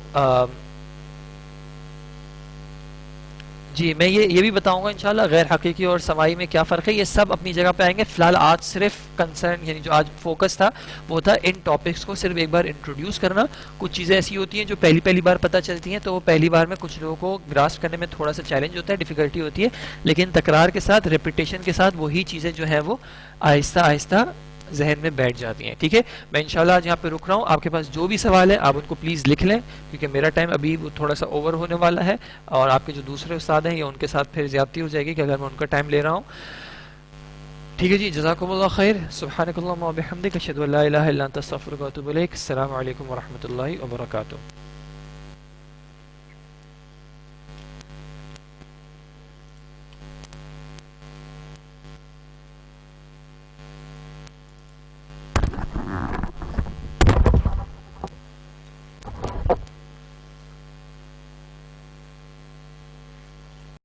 جی میں یہ بھی بتاؤں گا انشاءاللہ غیر حقیقی اور سماعی میں کیا فرق ہے. یہ سب اپنی جگہ پہ آئیں گے. فی الحال آج صرف کنسرن یعنی جو آج فوکس تھا وہ تھا ان ٹاپکس کو صرف ایک بار انٹروڈیوس کرنا. کچھ چیزیں ایسی ہوتی ہیں جو پہلی بار پتہ چلتی ہیں تو وہ پہلی بار میں کچھ لوگوں کو گراسپ کرنے میں تھوڑا سا چیلنج ہوتا ہے، ڈیفیکلٹی ہوتی ہے، لیکن تکرار کے ساتھ ریپیٹیشن کے ساتھ وہی چیزیں جو ہیں وہ آہستہ آہستہ ذہن میں بیٹھ جاتی ہیں. ٹھیک ہے. میں انشاءاللہ آج یہاں پہ رک رہا ہوں. آپ کے پاس جو بھی سوال ہے آپ ان کو پلیز لکھ لیں، کیونکہ میرا ٹائم ابھی وہ تھوڑا سا اوور ہونے والا ہے، اور آپ کے جو دوسرے استاد ہیں یا ان کے ساتھ پھر زیادتی ہو جائے گی کہ اگر میں ان کا ٹائم لے رہا ہوں. ٹھیک ہے جی. جزاکم اللہ خیر. سبحانک اللہم و بحمدک، اشہد ان لا الہ الا انت، استغفرک و اتوب الیک. السلام علیکم و رحمۃ اللہ وبرکاتہ.